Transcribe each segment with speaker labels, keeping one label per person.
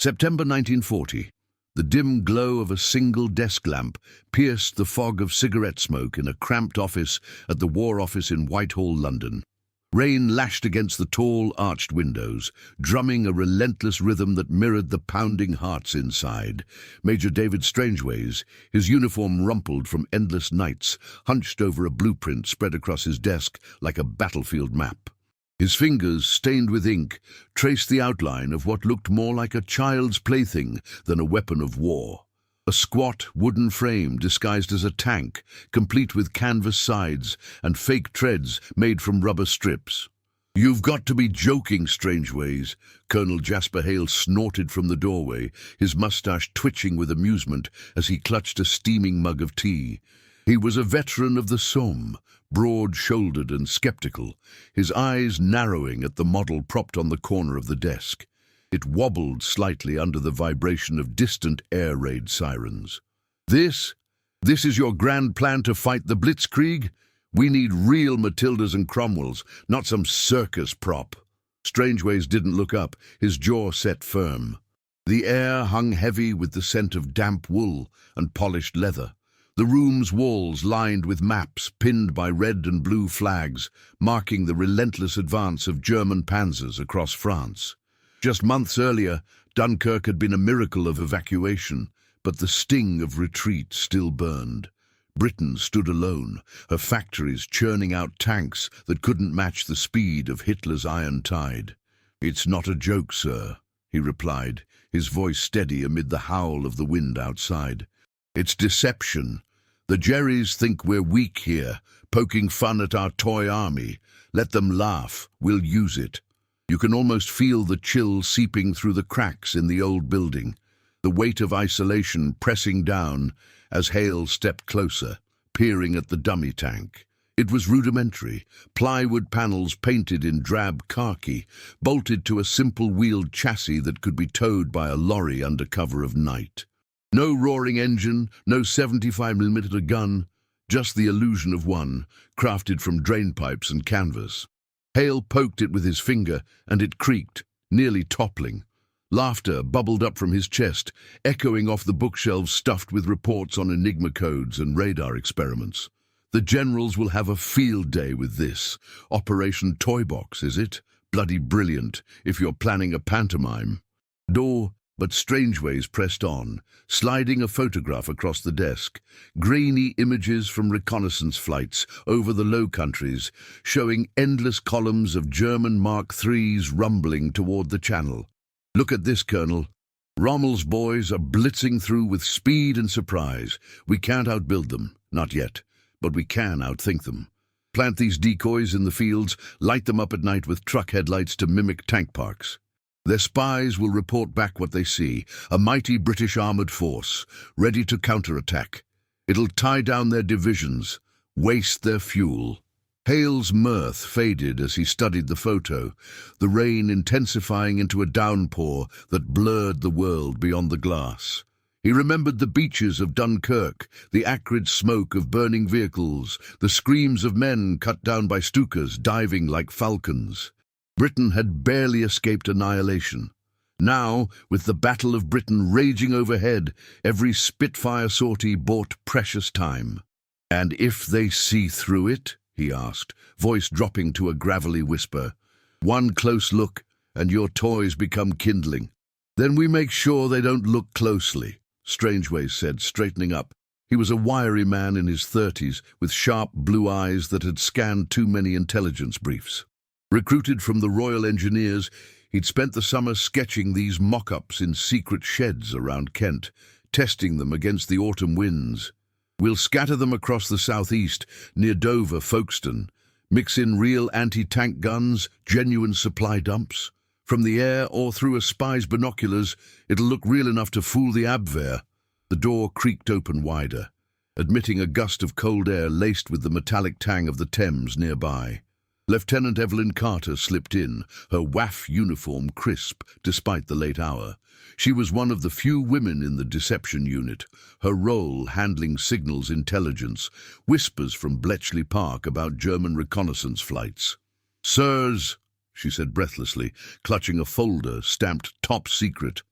Speaker 1: September 1940. The dim glow of a single desk lamp pierced the fog of cigarette smoke in a cramped office at the War Office in Whitehall, London. Rain lashed against the tall, arched windows, drumming a relentless rhythm that mirrored the pounding hearts inside. Major David Strangeways, his uniform rumpled from endless nights, hunched over a blueprint spread across his desk like a battlefield map. His fingers, stained with ink, traced the outline of what looked more like a child's plaything than a weapon of war. A squat wooden frame disguised as a tank, complete with canvas sides and fake treads made from rubber strips. "You've got to be joking, Strangeways," Colonel Jasper Hale snorted from the doorway, his mustache twitching with amusement as he clutched a steaming mug of tea. He was a veteran of the Somme, broad-shouldered and skeptical, his eyes narrowing at the model propped on the corner of the desk. It wobbled slightly under the vibration of distant air raid sirens. This is your grand plan to fight the Blitzkrieg? We need real Matildas and Cromwells, not some circus prop." Strangeways didn't look up, his jaw set firm. The air hung heavy with the scent of damp wool and polished leather. The room's walls lined with maps pinned by red and blue flags, marking the relentless advance of German panzers across France. Just months earlier, Dunkirk had been a miracle of evacuation, but the sting of retreat still burned. Britain stood alone, her factories churning out tanks that couldn't match the speed of Hitler's iron tide. "It's not a joke, sir," he replied, his voice steady amid the howl of the wind outside. "It's deception. The Jerrys think we're weak here, poking fun at our toy army. Let them laugh. We'll use it." You can almost feel the chill seeping through the cracks in the old building, the weight of isolation pressing down as Hale stepped closer, peering at the dummy tank. It was rudimentary, plywood panels painted in drab khaki, bolted to a simple wheeled chassis that could be towed by a lorry under cover of night. No roaring engine, no 75mm gun, just the illusion of one, crafted from drain pipes and canvas. Hale poked it with his finger, and it creaked, nearly toppling. Laughter bubbled up from his chest, echoing off the bookshelves stuffed with reports on Enigma codes and radar experiments. "The generals will have a field day with this. Operation Toy Box, is it? Bloody brilliant, if you're planning a pantomime." But Strangeways pressed on, sliding a photograph across the desk. Grainy images from reconnaissance flights over the Low Countries, showing endless columns of German Mark IIIs rumbling toward the Channel. "Look at this, Colonel. Rommel's boys are blitzing through with speed and surprise. We can't outbuild them, not yet, but we can outthink them. Plant these decoys in the fields, light them up at night with truck headlights to mimic tank parks. Their spies will report back what they see, a mighty British armoured force, ready to counterattack. It'll tie down their divisions, waste their fuel." Hale's mirth faded as he studied the photo, the rain intensifying into a downpour that blurred the world beyond the glass. He remembered the beaches of Dunkirk, the acrid smoke of burning vehicles, the screams of men cut down by Stukas diving like falcons. Britain had barely escaped annihilation. Now, with the Battle of Britain raging overhead, every Spitfire sortie bought precious time. "And if they see through it?" he asked, voice dropping to a gravelly whisper. "One close look, and your toys become kindling." "Then we make sure they don't look closely," Strangeways said, straightening up. He was a wiry man in his 30s, with sharp blue eyes that had scanned too many intelligence briefs. Recruited from the Royal Engineers, he'd spent the summer sketching these mock-ups in secret sheds around Kent, testing them against the autumn winds. "We'll scatter them across the southeast, near Dover, Folkestone. Mix in real anti-tank guns, genuine supply dumps. From the air or through a spy's binoculars, it'll look real enough to fool the Abwehr." The door creaked open wider, admitting a gust of cold air laced with the metallic tang of the Thames nearby. Lieutenant Evelyn Carter slipped in, her WAF uniform crisp despite the late hour. She was one of the few women in the deception unit, her role handling signals intelligence, whispers from Bletchley Park about German reconnaissance flights. "Sirs," she said breathlessly, clutching a folder stamped top secret.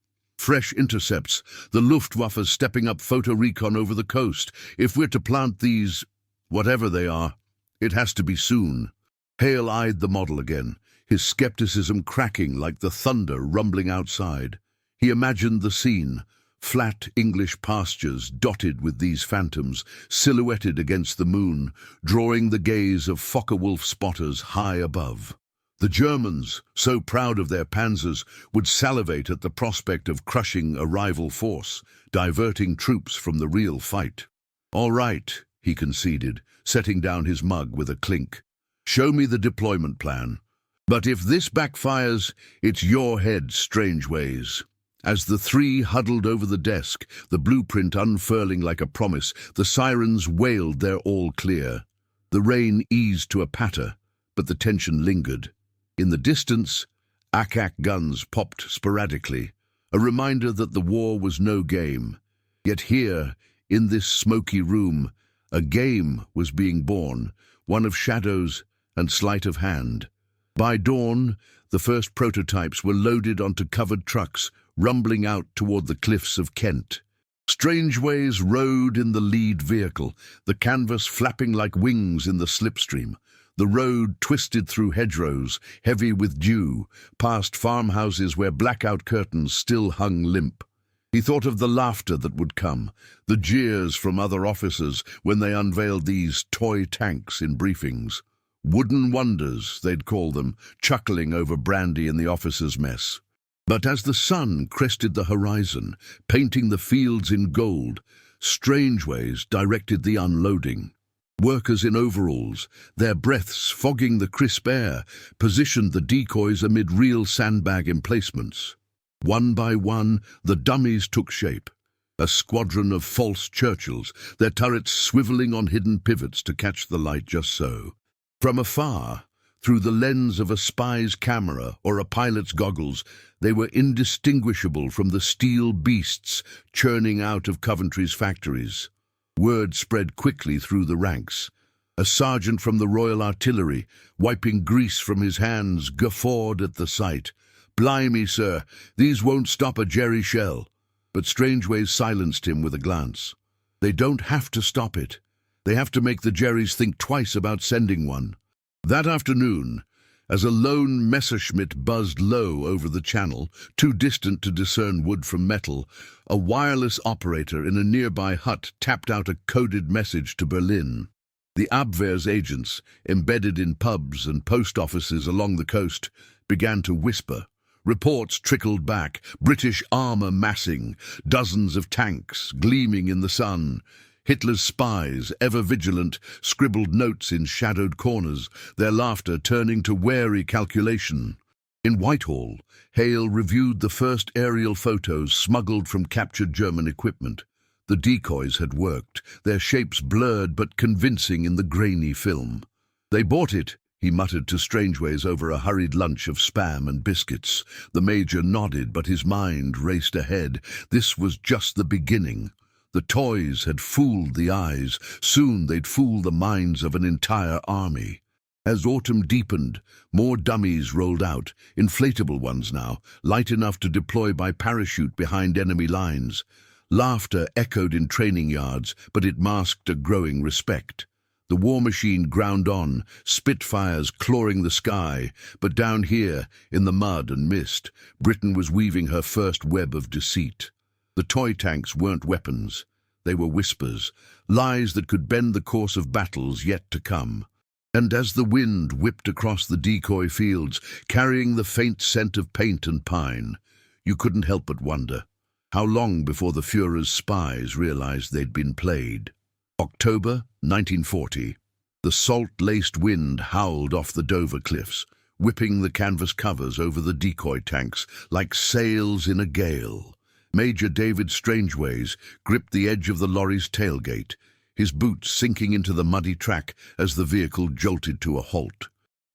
Speaker 1: Fresh intercepts. The Luftwaffe's stepping up photo recon over the coast. If we're to plant these, whatever they are, it has to be soon. Hale eyed the model again, his skepticism cracking like the thunder rumbling outside. He imagined the scene, flat English pastures dotted with these phantoms, silhouetted against the moon, drawing the gaze of Focke-Wulf spotters high above. The Germans, so proud of their panzers, would salivate at the prospect of crushing a rival force, diverting troops from the real fight. "All right," he conceded, setting down his mug with a clink. "Show me the deployment plan. But if this backfires, it's your head, Strangeways." As the three huddled over the desk, the blueprint unfurling like a promise, the sirens wailed their all clear. The rain eased to a patter, but the tension lingered. In the distance, ack-ack guns popped sporadically, a reminder that the war was no game. Yet here, in this smoky room, a game was being born, one of shadows and sleight of hand. By dawn, the first prototypes were loaded onto covered trucks, rumbling out toward the cliffs of Kent. Strangeways rode in the lead vehicle, the canvas flapping like wings in the slipstream. The road twisted through hedgerows, heavy with dew, past farmhouses where blackout curtains still hung limp. He thought of the laughter that would come, the jeers from other officers when they unveiled these toy tanks in briefings. Wooden wonders, they'd call them, chuckling over brandy in the officers' mess. But as the sun crested the horizon, painting the fields in gold, Strangeways directed the unloading. Workers in overalls, their breaths fogging the crisp air, positioned the decoys amid real sandbag emplacements. One by one, the dummies took shape. A squadron of false Churchills, their turrets swiveling on hidden pivots to catch the light just so. From afar, through the lens of a spy's camera or a pilot's goggles, they were indistinguishable from the steel beasts churning out of Coventry's factories. Word spread quickly through the ranks. A sergeant from the Royal Artillery, wiping grease from his hands, guffawed at the sight. "Blimey, sir, these won't stop a jerry shell." But Strangeways silenced him with a glance. "They don't have to stop it. They have to make the Jerrys think twice about sending one." That afternoon, as a lone Messerschmitt buzzed low over the channel, too distant to discern wood from metal, a wireless operator in a nearby hut tapped out a coded message to Berlin. The Abwehr's agents, embedded in pubs and post offices along the coast, began to whisper. Reports trickled back, British armour massing, dozens of tanks gleaming in the sun. Hitler's spies, ever vigilant, scribbled notes in shadowed corners, their laughter turning to wary calculation. In Whitehall, Hale reviewed the first aerial photos smuggled from captured German equipment. The decoys had worked, their shapes blurred but convincing in the grainy film. "They bought it," he muttered to Strangeways over a hurried lunch of spam and biscuits. The Major nodded, but his mind raced ahead. This was just the beginning. The toys had fooled the eyes. Soon they'd fool the minds of an entire army. As autumn deepened, more dummies rolled out, inflatable ones now, light enough to deploy by parachute behind enemy lines. Laughter echoed in training yards, but it masked a growing respect. The war machine ground on, Spitfires clawing the sky, but down here, in the mud and mist, Britain was weaving her first web of deceit. The toy tanks weren't weapons. They were whispers, lies that could bend the course of battles yet to come. And as the wind whipped across the decoy fields, carrying the faint scent of paint and pine, you couldn't help but wonder, how long before the Führer's spies realized they'd been played? October 1940. The salt-laced wind howled off the Dover cliffs, whipping the canvas covers over the decoy tanks like sails in a gale. Major David Strangeways gripped the edge of the lorry's tailgate, his boots sinking into the muddy track as the vehicle jolted to a halt.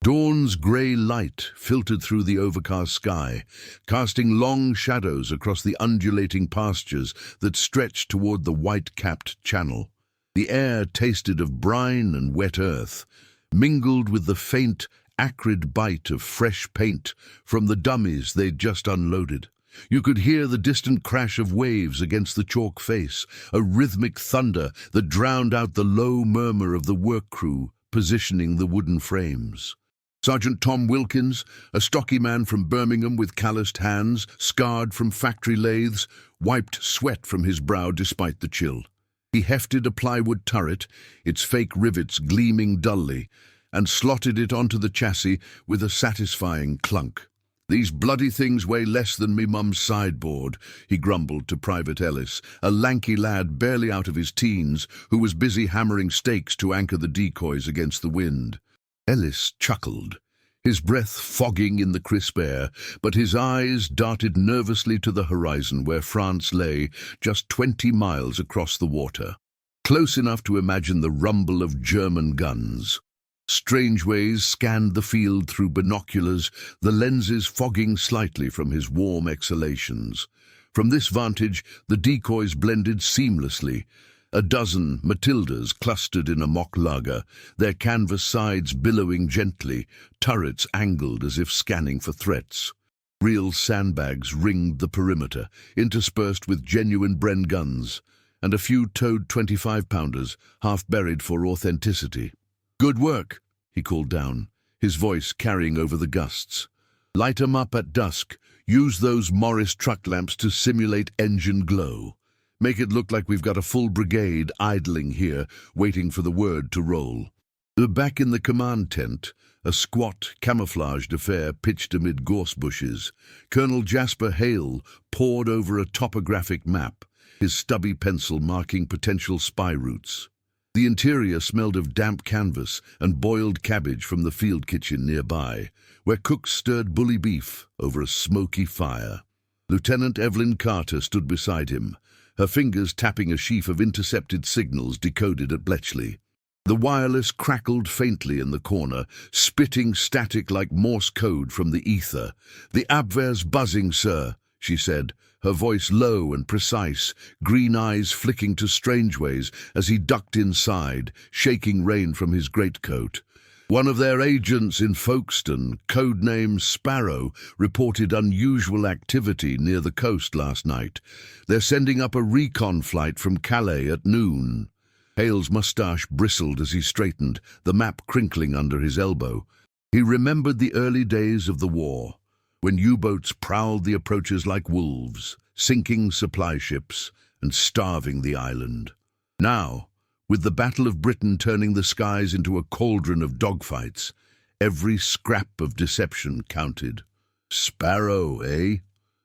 Speaker 1: Dawn's grey light filtered through the overcast sky, casting long shadows across the undulating pastures that stretched toward the white-capped channel. The air tasted of brine and wet earth, mingled with the faint, acrid bite of fresh paint from the dummies they'd just unloaded. You could hear the distant crash of waves against the chalk face, a rhythmic thunder that drowned out the low murmur of the work crew positioning the wooden frames. Sergeant Tom Wilkins, a stocky man from Birmingham with calloused hands, scarred from factory lathes, wiped sweat from his brow despite the chill. He hefted a plywood turret, its fake rivets gleaming dully, and slotted it onto the chassis with a satisfying clunk. "These bloody things weigh less than me mum's sideboard," he grumbled to Private Ellis, a lanky lad barely out of his teens who was busy hammering stakes to anchor the decoys against the wind. Ellis chuckled, his breath fogging in the crisp air, but his eyes darted nervously to the horizon where France lay just 20 miles across the water, close enough to imagine the rumble of German guns. Strangeways scanned the field through binoculars, the lenses fogging slightly from his warm exhalations. From this vantage, the decoys blended seamlessly. A dozen Matildas clustered in a mock laager, their canvas sides billowing gently, turrets angled as if scanning for threats. Real sandbags ringed the perimeter, interspersed with genuine Bren guns, and a few towed 25-pounders, half buried for authenticity. "Good work," he called down, his voice carrying over the gusts. "Light 'em up at dusk. Use those Morris truck lamps to simulate engine glow. Make it look like we've got a full brigade idling here, waiting for the word to roll." Back in the command tent, a squat, camouflaged affair pitched amid gorse bushes, Colonel Jasper Hale pored over a topographic map, his stubby pencil marking potential spy routes. The interior smelled of damp canvas and boiled cabbage from the field kitchen nearby, where cooks stirred bully beef over a smoky fire. Lieutenant Evelyn Carter stood beside him, her fingers tapping a sheaf of intercepted signals decoded at Bletchley. The wireless crackled faintly in the corner, spitting static like Morse code from the ether. "The Abwehr's buzzing, sir," she said, her voice low and precise, green eyes flicking to Strangeways as he ducked inside, shaking rain from his greatcoat. "One of their agents in Folkestone, codename Sparrow, reported unusual activity near the coast last night. They're sending up a recon flight from Calais at noon." Hale's moustache bristled as he straightened, the map crinkling under his elbow. He remembered the early days of the war, when U-boats prowled the approaches like wolves, sinking supply ships and starving the island. Now, with the Battle of Britain turning the skies into a cauldron of dogfights, every scrap of deception counted. "Sparrow, eh?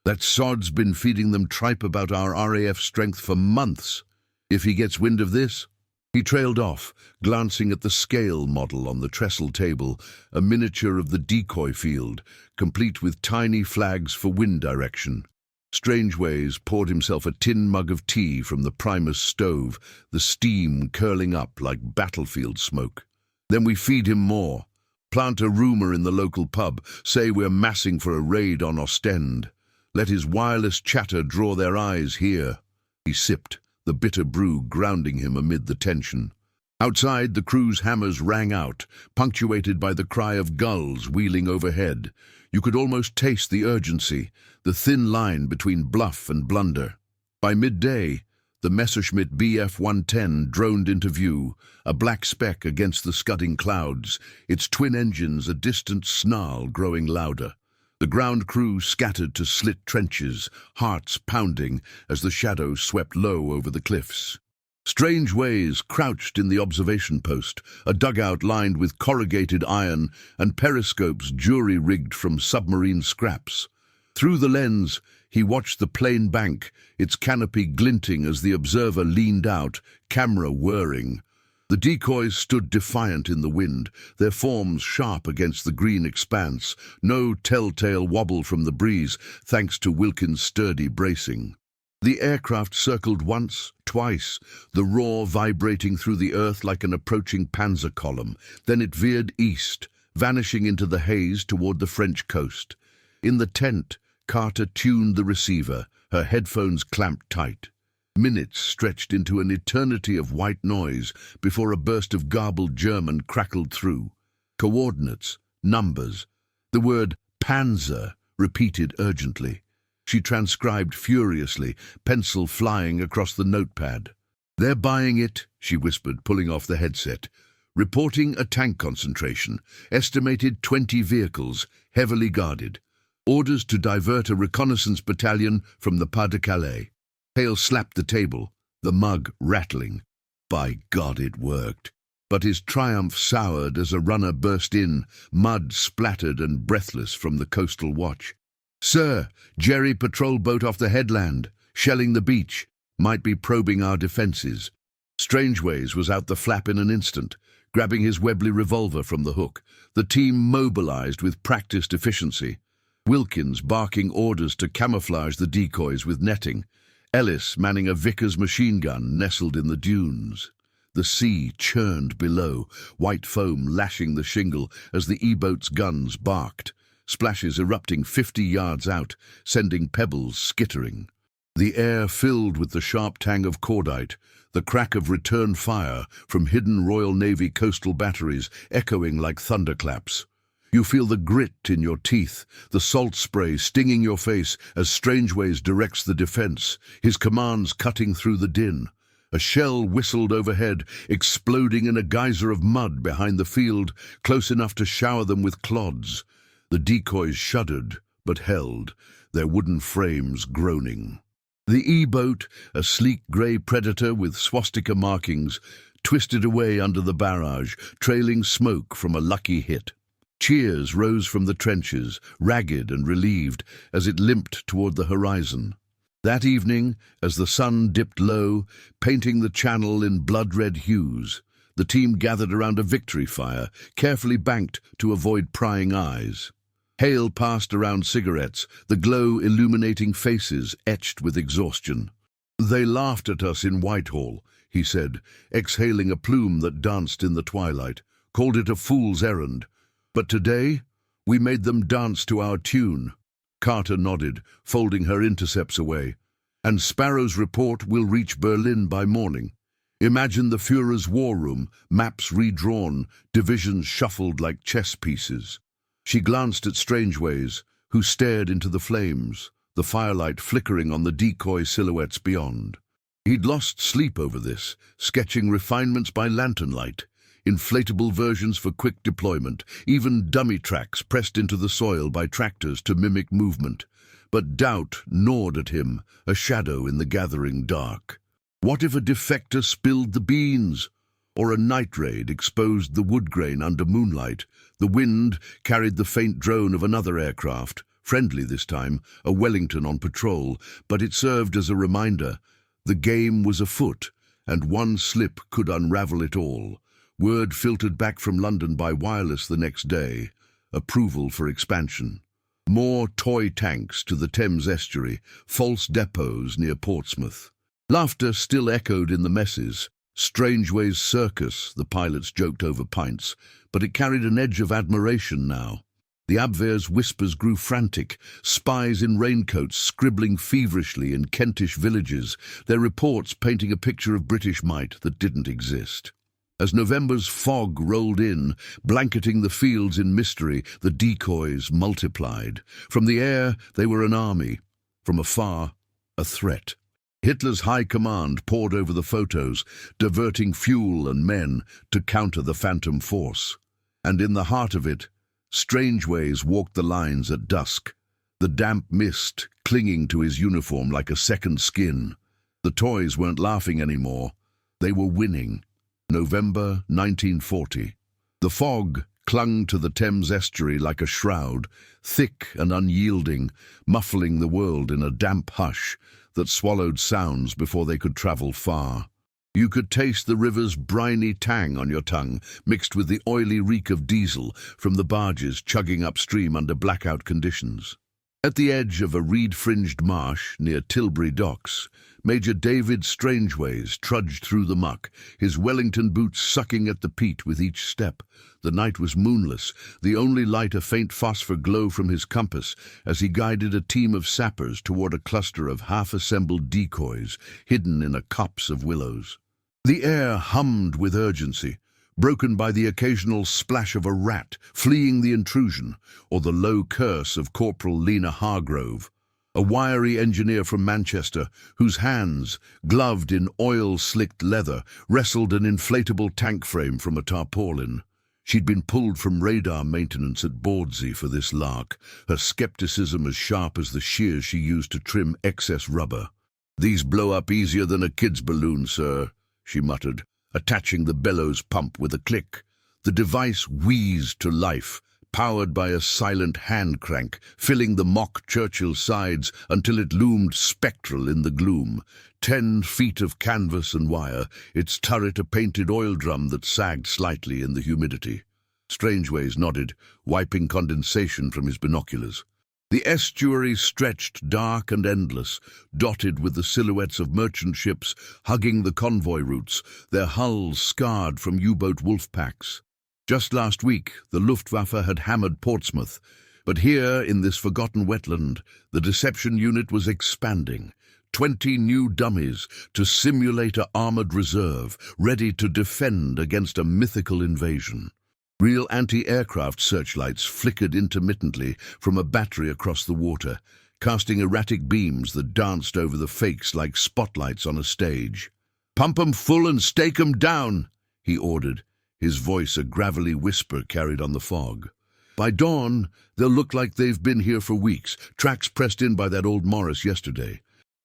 Speaker 1: That sod's been feeding them tripe about our RAF strength for months. If he gets wind of this—" He trailed off, glancing at the scale model on the trestle table, a miniature of the decoy field, complete with tiny flags for wind direction. Strangeways poured himself a tin mug of tea from the Primus stove, the steam curling up like battlefield smoke. "Then we feed him more. Plant a rumour in the local pub, say we're massing for a raid on Ostend. Let his wireless chatter draw their eyes here." He sipped, the bitter brew grounding him amid the tension. Outside, the crew's hammers rang out, punctuated by the cry of gulls wheeling overhead. You could almost taste the urgency, the thin line between bluff and blunder. By midday, the Messerschmitt Bf-110 droned into view, a black speck against the scudding clouds, its twin engines a distant snarl growing louder. The ground crew scattered to slit trenches, hearts pounding as the shadow swept low over the cliffs. Strangeways crouched in the observation post, a dugout lined with corrugated iron and periscopes jury-rigged from submarine scraps. Through the lens, he watched the plain bank, its canopy glinting as the observer leaned out, camera whirring. The decoys stood defiant in the wind, their forms sharp against the green expanse, no telltale wobble from the breeze, thanks to Wilkins' sturdy bracing. The aircraft circled once, twice, the roar vibrating through the earth like an approaching panzer column. Then it veered east, vanishing into the haze toward the French coast. In the tent, Carter tuned the receiver, her headphones clamped tight. Minutes stretched into an eternity of white noise before a burst of garbled German crackled through. Coordinates, numbers, the word Panzer repeated urgently. she transcribed furiously, pencil flying across the notepad. "They're buying it," she whispered, pulling off the headset. "Reporting a tank concentration. Estimated 20 vehicles, heavily guarded. Orders to divert a reconnaissance battalion from the Pas de Calais." Hale slapped the table, the mug rattling. By God, it worked. But his triumph soured as a runner burst in, mud splattered and breathless from the coastal watch. "Sir, Jerry patrol boat off the headland, shelling the beach. Might be probing our defences." Strangeways was out the flap in an instant, grabbing his Webley revolver from the hook. The team mobilised with practised efficiency. Wilkins barking orders to camouflage the decoys with netting. Ellis manning a Vickers machine gun nestled in the dunes. The sea churned below, white foam lashing the shingle as the E-boat's guns barked, splashes erupting 50 yards out, sending pebbles skittering. The air filled with the sharp tang of cordite, the crack of return fire from hidden Royal Navy coastal batteries echoing like thunderclaps. You feel the grit in your teeth, the salt spray stinging your face as Strangeways directs the defence, his commands cutting through the din. A shell whistled overhead, exploding in a geyser of mud behind the field, close enough to shower them with clods. The decoys shuddered, but held, their wooden frames groaning. The E-boat, a sleek grey predator with swastika markings, twisted away under the barrage, trailing smoke from a lucky hit. Cheers rose from the trenches, ragged and relieved, as it limped toward the horizon. That evening, as the sun dipped low, painting the channel in blood-red hues, the team gathered around a victory fire, carefully banked to avoid prying eyes. Hale passed around cigarettes, the glow illuminating faces etched with exhaustion. "They laughed at us in Whitehall," he said, exhaling a plume that danced in the twilight, "called it a fool's errand. But today, we made them dance to our tune." Carter nodded, folding her intercepts away. "And Sparrow's report will reach Berlin by morning. Imagine the Führer's war room, maps redrawn, divisions shuffled like chess pieces." She glanced at Strangeways, who stared into the flames, the firelight flickering on the decoy silhouettes beyond. He'd lost sleep over this, sketching refinements by lantern light. Inflatable versions for quick deployment, even dummy tracks pressed into the soil by tractors to mimic movement. But doubt gnawed at him, a shadow in the gathering dark. What if a defector spilled the beans? Or a night raid exposed the wood grain under moonlight? The wind carried the faint drone of another aircraft, friendly this time, a Wellington on patrol, but it served as a reminder. The game was afoot, and one slip could unravel it all. Word filtered back from London by wireless the next day. Approval for expansion. More toy tanks to the Thames estuary, false depots near Portsmouth. Laughter still echoed in the messes. Strangeways circus, the pilots joked over pints, but it carried an edge of admiration now. The Abwehr's whispers grew frantic, spies in raincoats scribbling feverishly in Kentish villages, their reports painting a picture of British might that didn't exist. As November's fog rolled in, blanketing the fields in mystery, the decoys multiplied. From the air, they were an army. From afar, a threat. Hitler's high command poured over the photos, diverting fuel and men to counter the phantom force. And in the heart of it, Strangeways walked the lines at dusk, the damp mist clinging to his uniform like a second skin. The toys weren't laughing anymore. They were winning. November 1940. The fog clung to the Thames estuary like a shroud, thick and unyielding, muffling the world in a damp hush that swallowed sounds before they could travel far. You could taste the river's briny tang on your tongue, mixed with the oily reek of diesel from the barges chugging upstream under blackout conditions. At the edge of a reed-fringed marsh near Tilbury Docks, Major David Strangeways trudged through the muck, his Wellington boots sucking at the peat with each step. The night was moonless, the only light a faint phosphor glow from his compass as he guided a team of sappers toward a cluster of half-assembled decoys hidden in a copse of willows. The air hummed with urgency, broken by the occasional splash of a rat fleeing the intrusion, or the low curse of Corporal Lena Hargrove. a wiry engineer from Manchester whose hands, gloved in oil-slicked leather, wrestled an inflatable tank frame from a tarpaulin. She'd been pulled from radar maintenance at Bordsey for this lark, her skepticism as sharp as the shears she used to trim excess rubber. "These blow up easier than a kid's balloon, sir," she muttered, attaching the bellows pump with a click. The device wheezed to life, powered by a silent hand crank, filling the mock Churchill sides until it loomed spectral in the gloom. 10 feet of canvas and wire, its turret a painted oil drum that sagged slightly in the humidity. Strangeways nodded, wiping condensation from his binoculars. The estuary stretched dark and endless, dotted with the silhouettes of merchant ships hugging the convoy routes, their hulls scarred from U-boat wolf packs. Just last week, the Luftwaffe had hammered Portsmouth, but here, in this forgotten wetland, the deception unit was expanding. 20 new dummies to simulate an armored reserve, ready to defend against a mythical invasion. Real anti-aircraft searchlights flickered intermittently from a battery across the water, casting erratic beams that danced over the fakes like spotlights on a stage. "Pump 'em full and stake 'em down," he ordered, his voice a gravelly whisper carried on the fog. "By dawn, they'll look like they've been here for weeks, tracks pressed in by that old Morris yesterday."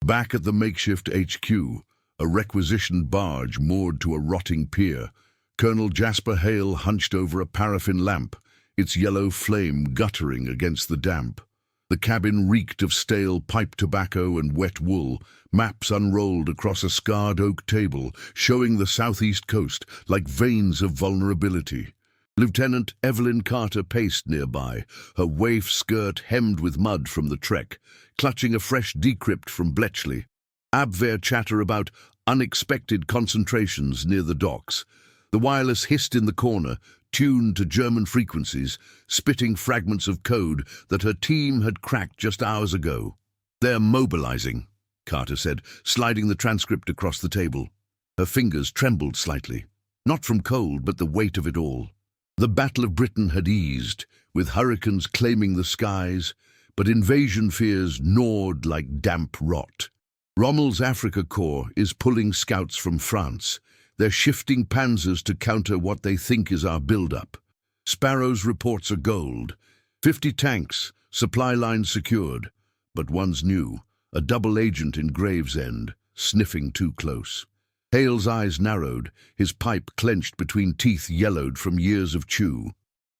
Speaker 1: Back at the makeshift HQ, a requisitioned barge moored to a rotting pier, Colonel Jasper Hale hunched over a paraffin lamp, its yellow flame guttering against the damp. The cabin reeked of stale pipe tobacco and wet wool, maps unrolled across a scarred oak table, showing the southeast coast like veins of vulnerability. Lieutenant Evelyn Carter paced nearby, her waif skirt hemmed with mud from the trek, clutching a fresh decrypt from Bletchley. Abwehr chatter about unexpected concentrations near the docks. The wireless hissed in the corner, tuned to German frequencies, spitting fragments of code that her team had cracked just hours ago. "They're mobilizing," Carter said, sliding the transcript across the table. Her fingers trembled slightly, not from cold but the weight of it all. The Battle of Britain had eased, with hurricanes claiming the skies, but invasion fears gnawed like damp rot. Rommel's Africa Corps is pulling scouts from France. They're shifting panzers to counter what they think is our build-up. Sparrow's reports are gold. 50 tanks, supply lines secured. But one's new, a double agent in Gravesend, sniffing too close. Hale's eyes narrowed, his pipe clenched between teeth yellowed from years of chew.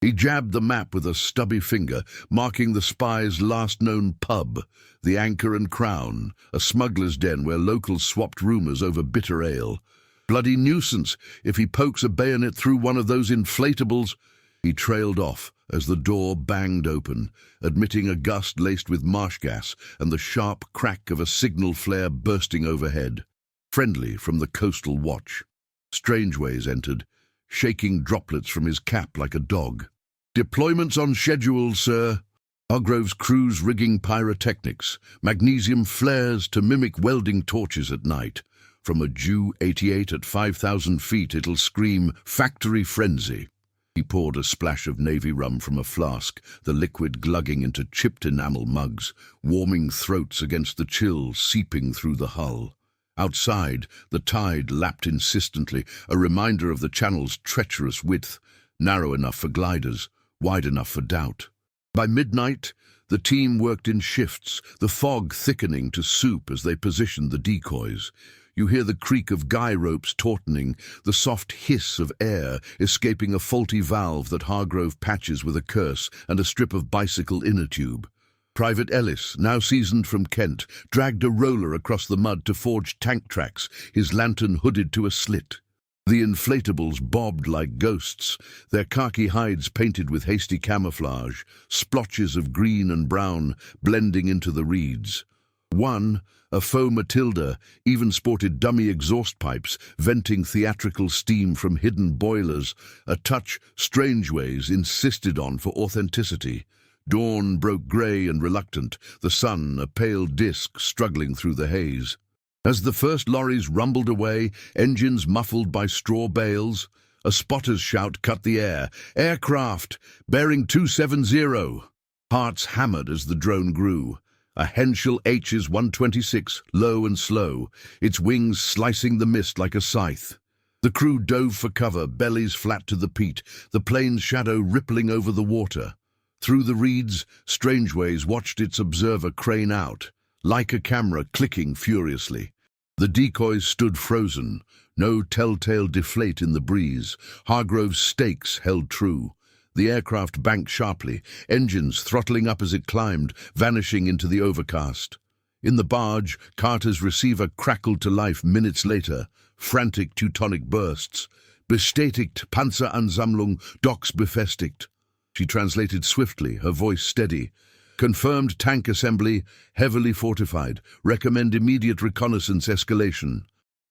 Speaker 1: He jabbed the map with a stubby finger, marking the Spies' last known pub, the Anchor and Crown, a smuggler's den where locals swapped rumors over bitter ale. "Bloody nuisance if he pokes a bayonet through one of those inflatables." He trailed off as the door banged open, admitting a gust laced with marsh gas and the sharp crack of a signal flare bursting overhead. Friendly from the coastal watch. Strangeways entered, shaking droplets from his cap like a dog. "Deployments on schedule, sir." Hargrove's crew's rigging pyrotechnics, magnesium flares to mimic welding torches at night. From a Ju-88 at 5,000 feet, it'll scream factory frenzy. He poured a splash of Navy rum from a flask, the liquid glugging into chipped enamel mugs, warming throats against the chill seeping through the hull. Outside, the tide lapped insistently, a reminder of the channel's treacherous width, narrow enough for gliders, wide enough for doubt. By midnight, the team worked in shifts, the fog thickening to soup as they positioned the decoys. You hear the creak of guy ropes tautening, the soft hiss of air escaping a faulty valve that Hargrove patches with a curse and a strip of bicycle inner tube. Private Ellis, now seasoned from Kent, dragged a roller across the mud to forge tank tracks, his lantern hooded to a slit. The inflatables bobbed like ghosts, their khaki hides painted with hasty camouflage, splotches of green and brown blending into the reeds. One, a faux Matilda, even sported dummy exhaust pipes, venting theatrical steam from hidden boilers, a touch Strangeways insisted on for authenticity. Dawn broke grey and reluctant, the sun a pale disk struggling through the haze. As the first lorries rumbled away, engines muffled by straw bales, a spotter's shout cut the air. "Aircraft! Bearing 270! Hearts hammered as the drone grew. A Henschel H's 126, low and slow, its wings slicing the mist like a scythe. The crew dove for cover, bellies flat to the peat, the plane's shadow rippling over the water. Through the reeds, Strangeways watched its observer crane out, like a camera clicking furiously. The decoys stood frozen, no telltale deflate in the breeze. Hargrove's stakes held true. The aircraft banked sharply, engines throttling up as it climbed, vanishing into the overcast. In the barge, Carter's receiver crackled to life minutes later, frantic Teutonic bursts. Bestätigt Panzeransammlung, Docks befestigt. She translated swiftly, her voice steady. Confirmed tank assembly, heavily fortified. Recommend immediate reconnaissance escalation.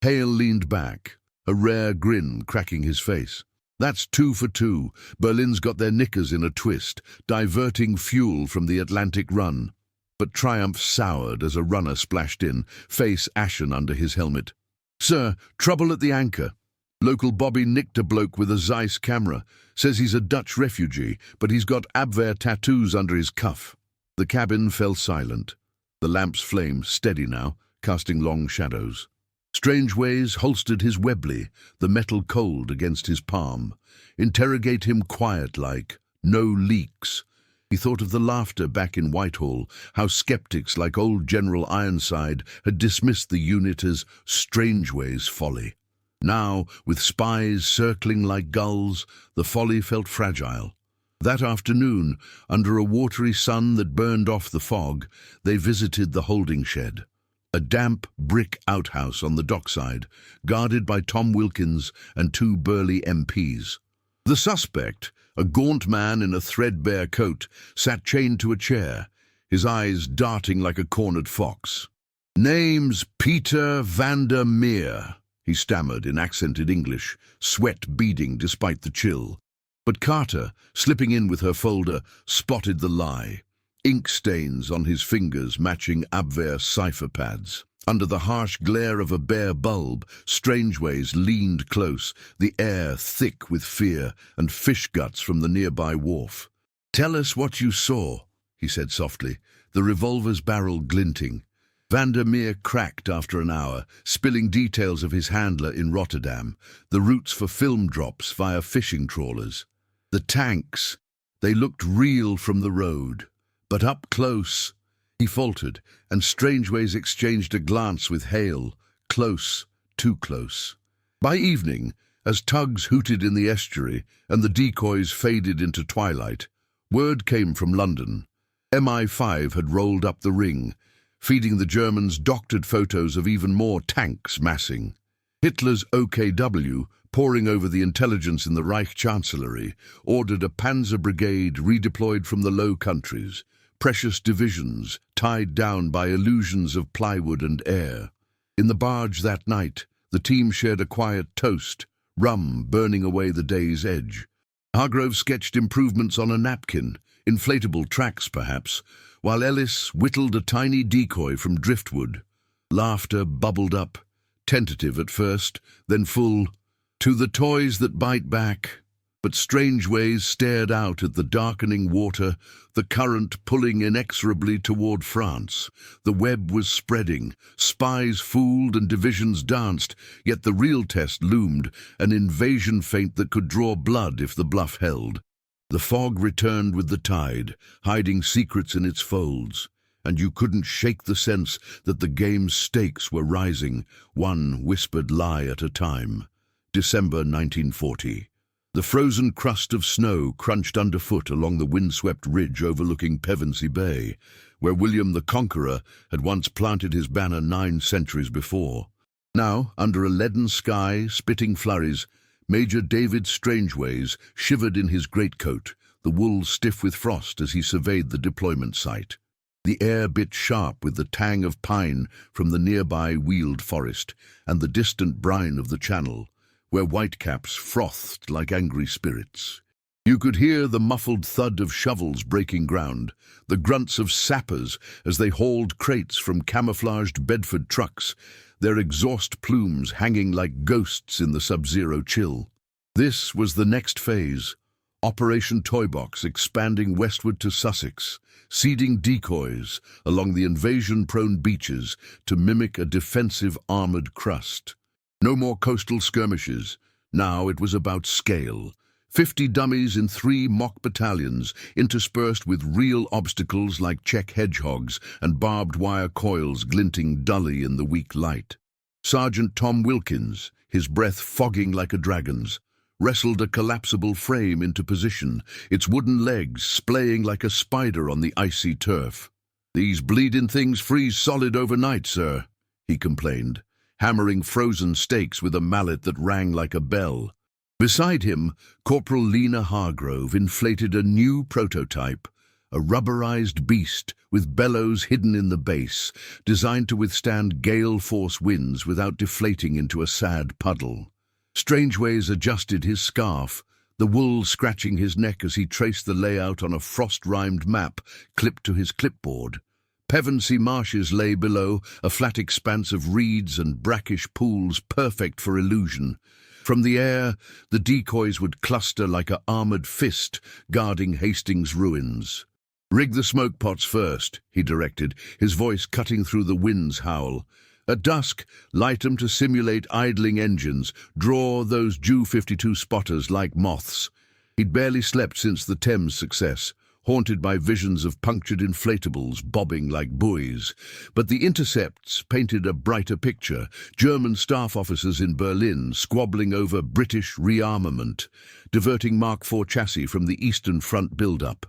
Speaker 1: Hale leaned back, a rare grin cracking his face. That's 2 for 2. Berlin's got their knickers in a twist, diverting fuel from the Atlantic run. But triumph soured as a runner splashed in, face ashen under his helmet. Sir, trouble at the anchor. Local Bobby nicked a bloke with a Zeiss camera. Says he's a Dutch refugee, but he's got Abwehr tattoos under his cuff. The cabin fell silent. The lamp's flame steady now, casting long shadows. Strangeways holstered his Webley, the metal cold against his palm. Interrogate him quiet-like, no leaks. He thought of the laughter back in Whitehall, how skeptics like old General Ironside had dismissed the unit as Strangeways' folly. Now, with spies circling like gulls, the folly felt fragile. That afternoon, under a watery sun that burned off the fog, they visited the holding shed. A damp brick outhouse on the dockside, guarded by Tom Wilkins and 2 burly MPs. The suspect, a gaunt man in a threadbare coat, sat chained to a chair, his eyes darting like a cornered fox. "Name's Peter van der Meer," he stammered in accented English, sweat beading despite the chill. But Carter, slipping in with her folder, spotted the lie. Ink stains on his fingers matching Abwehr cipher pads. Under the harsh glare of a bare bulb, Strangeways leaned close, the air thick with fear and fish guts from the nearby wharf. "Tell us what you saw," he said softly, the revolver's barrel glinting. Van der Meer cracked after an hour, spilling details of his handler in Rotterdam, the routes for film drops via fishing trawlers. The tanks, they looked real from the road. But up close, he faltered, and Strangeways exchanged a glance with Hale, close, too close. By evening, as tugs hooted in the estuary and the decoys faded into twilight, word came from London. MI5 had rolled up the ring, feeding the Germans doctored photos of even more tanks massing. Hitler's OKW, poring over the intelligence in the Reich Chancellery, ordered a panzer brigade redeployed from the Low Countries, precious divisions tied down by illusions of plywood and air. In the barge that night, the team shared a quiet toast, rum burning away the day's edge. Hargrove sketched improvements on a napkin, inflatable tracks perhaps, while Ellis whittled a tiny decoy from driftwood. Laughter bubbled up, tentative at first, then full. "To the toys that bite back." But Strangeways stared out at the darkening water, the current pulling inexorably toward France. The web was spreading, spies fooled and divisions danced, yet the real test loomed, an invasion feint that could draw blood if the bluff held. The fog returned with the tide, hiding secrets in its folds, and you couldn't shake the sense that the game's stakes were rising, one whispered lie at a time. December 1940. The frozen crust of snow crunched underfoot along the windswept ridge overlooking Pevensey Bay, where William the Conqueror had once planted his banner 9 centuries before. Now, under a leaden sky, spitting flurries, Major David Strangeways shivered in his greatcoat, the wool stiff with frost as he surveyed the deployment site. The air bit sharp with the tang of pine from the nearby Weald forest and the distant brine of the Channel, where whitecaps frothed like angry spirits. You could hear the muffled thud of shovels breaking ground, the grunts of sappers as they hauled crates from camouflaged Bedford trucks, their exhaust plumes hanging like ghosts in the sub-zero chill. This was the next phase. Operation Toybox expanding westward to Sussex, seeding decoys along the invasion-prone beaches to mimic a defensive armoured crust. No more coastal skirmishes. Now it was about scale. 50 dummies in 3 mock battalions, interspersed with real obstacles like Czech hedgehogs and barbed wire coils glinting dully in the weak light. Sergeant Tom Wilkins, his breath fogging like a dragon's, wrestled a collapsible frame into position, its wooden legs splaying like a spider on the icy turf. "These bleeding things freeze solid overnight, sir," he complained, hammering frozen steaks with a mallet that rang like a bell. Beside him, Corporal Lena Hargrove inflated a new prototype, a rubberized beast with bellows hidden in the base, designed to withstand gale-force winds without deflating into a sad puddle. Strangeways adjusted his scarf, the wool scratching his neck as he traced the layout on a frost-rimed map clipped to his clipboard. Pevensey marshes lay below, a flat expanse of reeds and brackish pools perfect for illusion. From the air, the decoys would cluster like an armoured fist guarding Hastings' ruins. "Rig the smoke pots first," he directed, his voice cutting through the wind's howl. "At dusk, light 'em to simulate idling engines, draw those Ju-52 spotters like moths." He'd barely slept since the Thames success, haunted by visions of punctured inflatables bobbing like buoys. But the intercepts painted a brighter picture, German staff officers in Berlin squabbling over British rearmament, diverting Mark IV chassis from the Eastern Front build-up.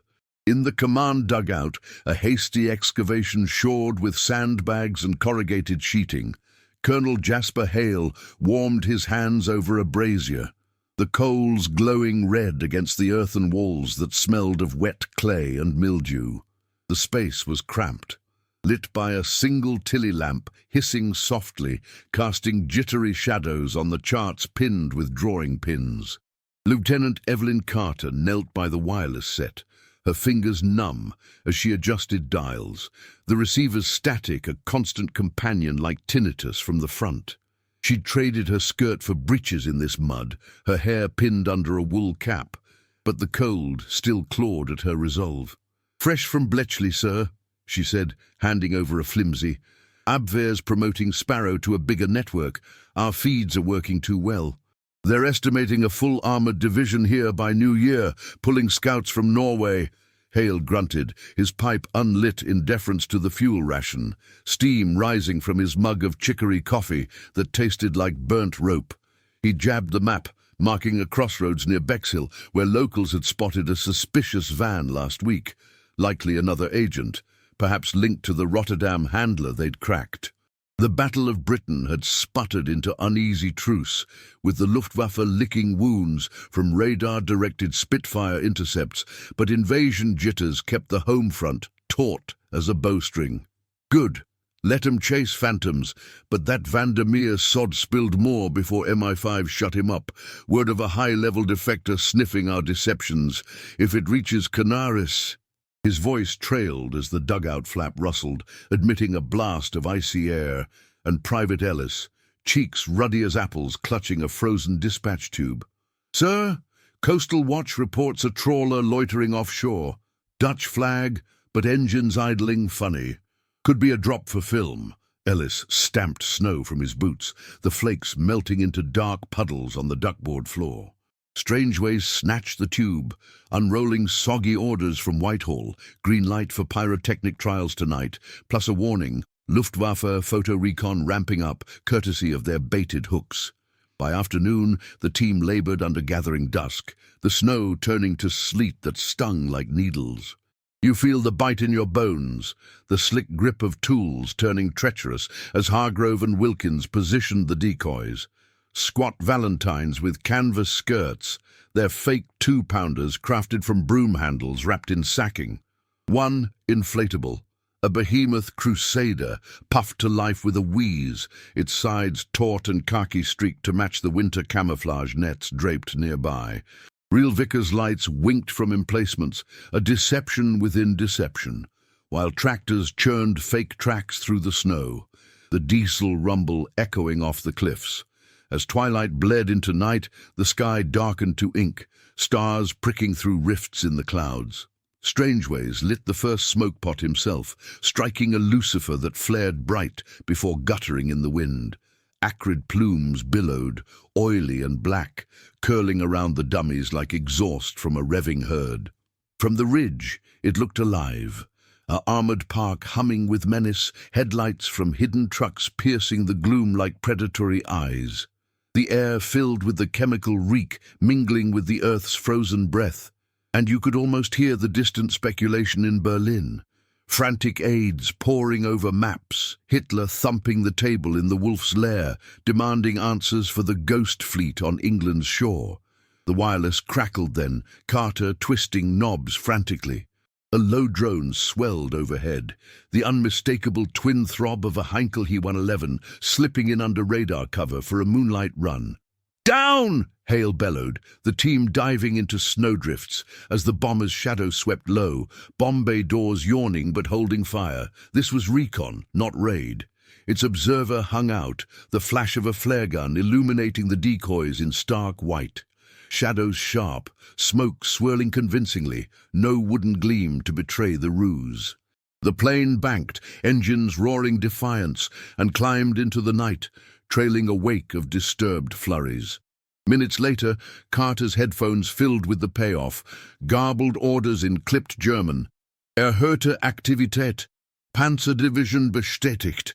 Speaker 1: In the command dugout, a hasty excavation shored with sandbags and corrugated sheeting. Colonel Jasper Hale warmed his hands over a brazier, the coals glowing red against the earthen walls that smelled of wet clay and mildew. The space was cramped, lit by a single Tilly lamp hissing softly, casting jittery shadows on the charts pinned with drawing pins. Lieutenant Evelyn Carter knelt by the wireless set, her fingers numb as she adjusted dials, the receiver's static a constant companion like tinnitus from the front. She'd traded her skirt for breeches in this mud, her hair pinned under a wool cap, but the cold still clawed at her resolve. "Fresh from Bletchley, sir," she said, handing over a flimsy. "Abwehr's promoting Sparrow to a bigger network. Our feeds are working too well. They're estimating a full armoured division here by New Year, pulling scouts from Norway." Hale grunted, his pipe unlit in deference to the fuel ration, steam rising from his mug of chicory coffee that tasted like burnt rope. He jabbed the map, marking a crossroads near Bexhill, where locals had spotted a suspicious van last week, likely another agent, perhaps linked to the Rotterdam handler they'd cracked. The Battle of Britain had sputtered into uneasy truce, with the Luftwaffe licking wounds from radar-directed Spitfire intercepts, but invasion jitters kept the home front taut as a bowstring. Good. Let 'em chase phantoms, but that Vandermeer sod spilled more before MI5 shut him up. Word of a high-level defector sniffing our deceptions. If it reaches Canaris... His voice trailed as the dugout flap rustled, admitting a blast of icy air, and Private Ellis, cheeks ruddy as apples, clutching a frozen dispatch tube. "Sir, Coastal Watch reports a trawler loitering offshore. Dutch flag, but engines idling funny. Could be a drop for film." Ellis stamped snow from his boots, the flakes melting into dark puddles on the duckboard floor. Strangeways snatched the tube, unrolling soggy orders from Whitehall, green light for pyrotechnic trials tonight, plus a warning, Luftwaffe photo recon ramping up, courtesy of their baited hooks. By afternoon, the team laboured under gathering dusk, the snow turning to sleet that stung like needles. You feel the bite in your bones, the slick grip of tools turning treacherous as Hargrove and Wilkins positioned the decoys. Squat valentines with canvas skirts, their fake 2-pounders crafted from broom handles wrapped in sacking. One inflatable, a behemoth crusader, puffed to life with a wheeze, its sides taut and khaki-streaked to match the winter camouflage nets draped nearby. Real Vickers lights winked from emplacements, a deception within deception, while tractors churned fake tracks through the snow, the diesel rumble echoing off the cliffs. As twilight bled into night, the sky darkened to ink, stars pricking through rifts in the clouds. Strangeways lit the first smoke pot himself, striking a lucifer that flared bright before guttering in the wind. Acrid plumes billowed, oily and black, curling around the dummies like exhaust from a revving herd. From the ridge, it looked alive. A armored park humming with menace, headlights from hidden trucks piercing the gloom like predatory eyes. The air filled with the chemical reek mingling with the earth's frozen breath, and you could almost hear the distant speculation in Berlin. Frantic aides poring over maps, Hitler thumping the table in the Wolf's Lair, demanding answers for the ghost fleet on England's shore. The wireless crackled then, Carter twisting knobs frantically. A low drone swelled overhead, the unmistakable twin throb of a Heinkel He-111 slipping in under radar cover for a moonlight run. "Down!" Hale bellowed, the team diving into snowdrifts as the bomber's shadow swept low, bomb bay doors yawning but holding fire. This was recon, not raid. Its observer hung out, the flash of a flare gun illuminating the decoys in stark white. Shadows sharp, smoke swirling convincingly, no wooden gleam to betray the ruse. The plane banked, engines roaring defiance, and climbed into the night, trailing a wake of disturbed flurries. Minutes later, Carter's headphones filled with the payoff, garbled orders in clipped German. Erhöhte Aktivität, Panzerdivision bestätigt,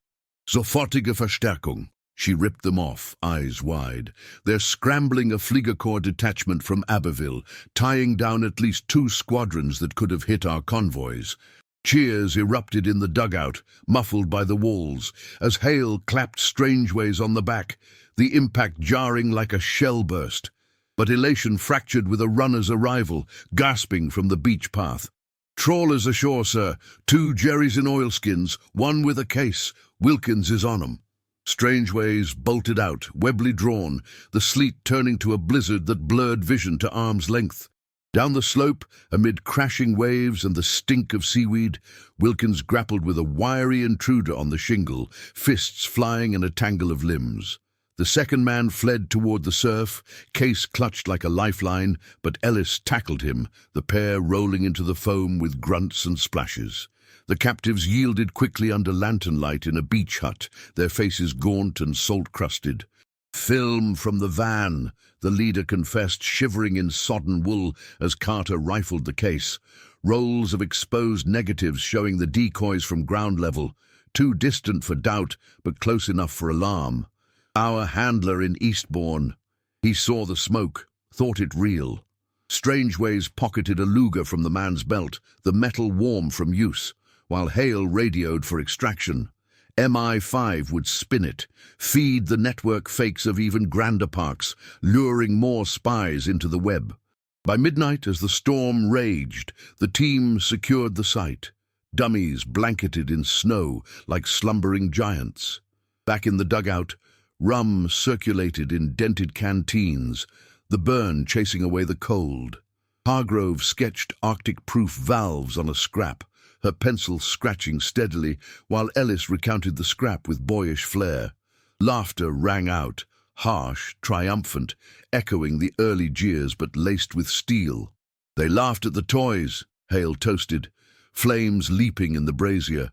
Speaker 1: sofortige Verstärkung. She ripped them off, eyes wide. They're scrambling a Fliegerkorps detachment from Abbeville, tying down at least 2 squadrons that could have hit our convoys. Cheers erupted in the dugout, muffled by the walls, as Hale clapped Strangeways on the back, the impact jarring like a shell burst. But elation fractured with a runner's arrival, gasping from the beach path. "Trawlers ashore, sir. 2 Jerrys in oilskins, 1 with a case. Wilkins is on 'em." Strangeways bolted out, webbly drawn, the sleet turning to a blizzard that blurred vision to arm's length. Down the slope, amid crashing waves and the stink of seaweed, Wilkins grappled with a wiry intruder on the shingle, fists flying in a tangle of limbs. The second man fled toward the surf, Case clutched like a lifeline, but Ellis tackled him, the pair rolling into the foam with grunts and splashes. The captives yielded quickly under lantern light in a beach hut, their faces gaunt and salt-crusted. "Film from the van," the leader confessed, shivering in sodden wool as Carter rifled the case. Rolls of exposed negatives showing the decoys from ground level, too distant for doubt, but close enough for alarm. Our handler in Eastbourne. He saw the smoke, thought it real. Strangeways pocketed a Luger from the man's belt, the metal warm from use, while Hale radioed for extraction. MI5 would spin it, feed the network fakes of even grander parks, luring more spies into the web. By midnight, as the storm raged, the team secured the site, dummies blanketed in snow like slumbering giants. Back in the dugout, rum circulated in dented canteens, the burn chasing away the cold. Hargrove sketched Arctic-proof valves on a scrap, her pencil scratching steadily, while Ellis recounted the scrap with boyish flair. Laughter rang out, harsh, triumphant, echoing the early jeers but laced with steel. "They laughed at the toys," Hale toasted, flames leaping in the brazier.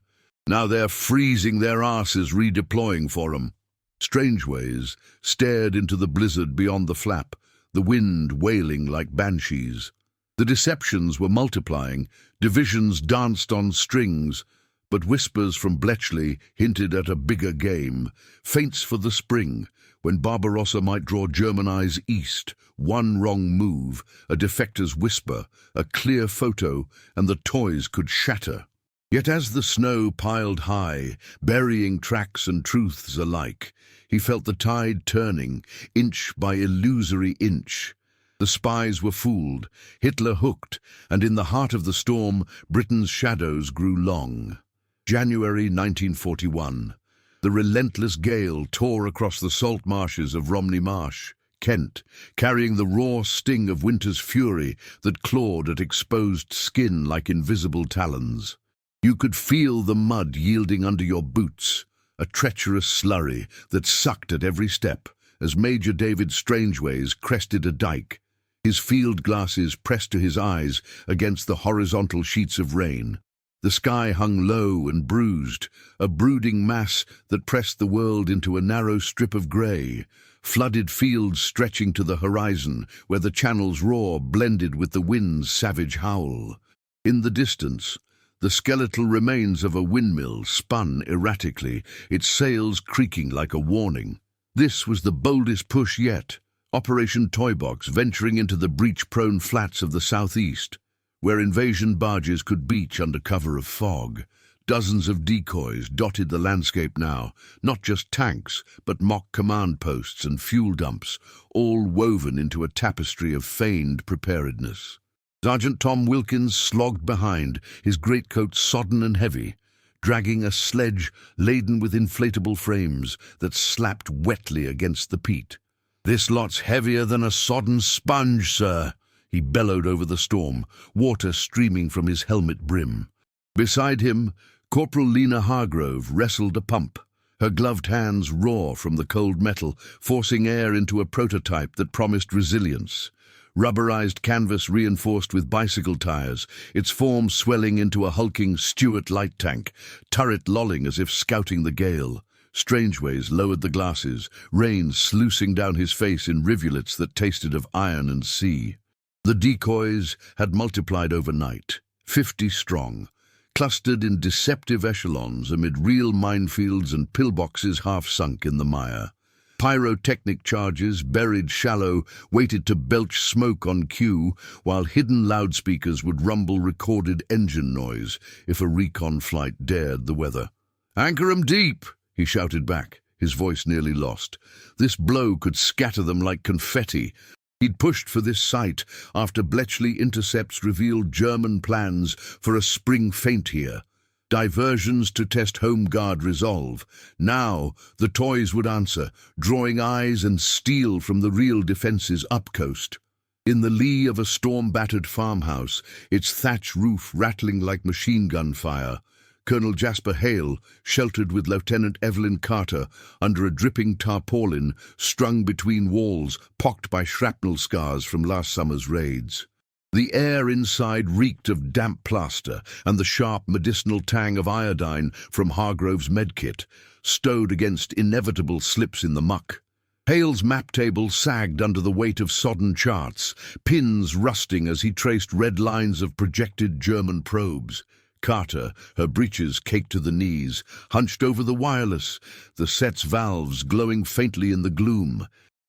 Speaker 1: "Now they're freezing their asses redeploying for 'em." Strangeways stared into the blizzard beyond the flap, the wind wailing like banshees. The deceptions were multiplying, divisions danced on strings, but whispers from Bletchley hinted at a bigger game, feints for the spring, when Barbarossa might draw German eyes east, one wrong move, a defector's whisper, a clear photo, and the toys could shatter. Yet as the snow piled high, burying tracks and truths alike, he felt the tide turning, inch by illusory inch. The spies were fooled, Hitler hooked, and in the heart of the storm, Britain's shadows grew long. January 1941. The relentless gale tore across the salt marshes of Romney Marsh, Kent, carrying the raw sting of winter's fury that clawed at exposed skin like invisible talons. You could feel the mud yielding under your boots, a treacherous slurry that sucked at every step as Major David Strangeways crested a dike. his field glasses pressed to his eyes against the horizontal sheets of rain. The sky hung low and bruised, a brooding mass that pressed the world into a narrow strip of grey, flooded fields stretching to the horizon where the channel's roar blended with the wind's savage howl. In the distance, the skeletal remains of a windmill spun erratically, its sails creaking like a warning. This was the boldest push yet, Operation Toybox venturing into the breach-prone flats of the southeast, where invasion barges could beach under cover of fog. Dozens of decoys dotted the landscape now, not just tanks, but mock command posts and fuel dumps, all woven into a tapestry of feigned preparedness. Sergeant Tom Wilkins slogged behind, his greatcoat sodden and heavy, dragging a sledge laden with inflatable frames that slapped wetly against the peat. "This lot's heavier than a sodden sponge, sir," he bellowed over the storm, water streaming from his helmet brim. Beside him, Corporal Lena Hargrove wrestled a pump, her gloved hands raw from the cold metal, forcing air into a prototype that promised resilience. Rubberized canvas reinforced with bicycle tires, its form swelling into a hulking Stuart light tank, turret lolling as if scouting the gale. Strangeways lowered the glasses, rain sluicing down his face in rivulets that tasted of iron and sea. The decoys had multiplied overnight, 50 strong, clustered in deceptive echelons amid real minefields and pillboxes half sunk in the mire. Pyrotechnic charges, buried shallow, waited to belch smoke on cue, while hidden loudspeakers would rumble recorded engine noise if a recon flight dared the weather. "Anchor 'em deep!" he shouted back, his voice nearly lost. This blow could scatter them like confetti. He'd pushed for this site after Bletchley intercepts revealed German plans for a spring feint here. Diversions to test Home Guard resolve. Now the toys would answer, drawing eyes and steel from the real defences up coast. In the lee of a storm-battered farmhouse, its thatch roof rattling like machine gun fire, Colonel Jasper Hale, sheltered with Lieutenant Evelyn Carter under a dripping tarpaulin strung between walls pocked by shrapnel scars from last summer's raids. The air inside reeked of damp plaster and the sharp medicinal tang of iodine from Hargrove's medkit, stowed against inevitable slips in the muck. Hale's map table sagged under the weight of sodden charts, pins rusting as he traced red lines of projected German probes. Carter, her breeches caked to the knees, hunched over the wireless, the set's valves glowing faintly in the gloom.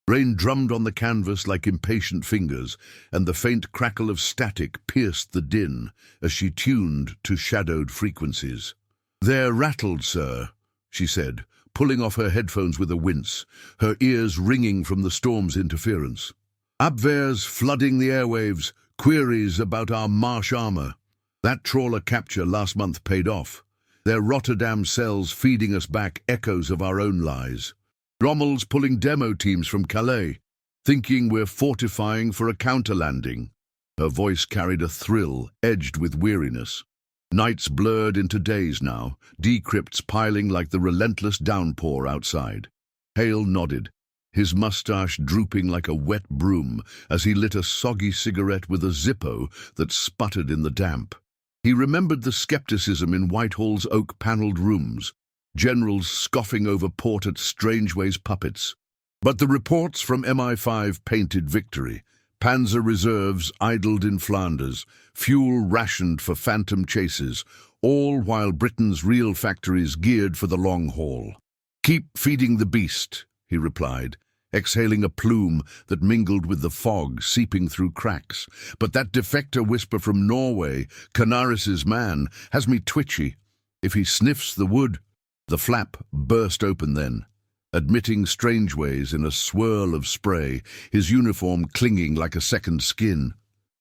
Speaker 1: Rain drummed on the canvas like impatient fingers, and the faint crackle of static pierced the din as she tuned to shadowed frequencies. "They're rattled, sir," she said, pulling off her headphones with a wince, her ears ringing from the storm's interference. "Abwehr's flooding the airwaves, queries about our marsh armour. That trawler capture last month paid off. Their Rotterdam cells feeding us back echoes of our own lies. Rommel's pulling demo teams from Calais, thinking we're fortifying for a counter-landing." Her voice carried a thrill, edged with weariness. Nights blurred into days now, decrypts piling like the relentless downpour outside. Hale nodded, his mustache drooping like a wet broom as he lit a soggy cigarette with a Zippo that sputtered in the damp. He remembered the skepticism in Whitehall's oak-panelled rooms, generals scoffing over port at Strangeways puppets. But the reports from MI5 painted victory. Panzer reserves idled in Flanders, fuel rationed for phantom chases, all while Britain's real factories geared for the long haul. "Keep feeding the beast," he replied, exhaling a plume that mingled with the fog seeping through cracks. "But that defector whisper from Norway, Canaris's man, has me twitchy. If he sniffs the wood—" The flap burst open then, admitting Strangeways in a swirl of spray, his uniform clinging like a second skin.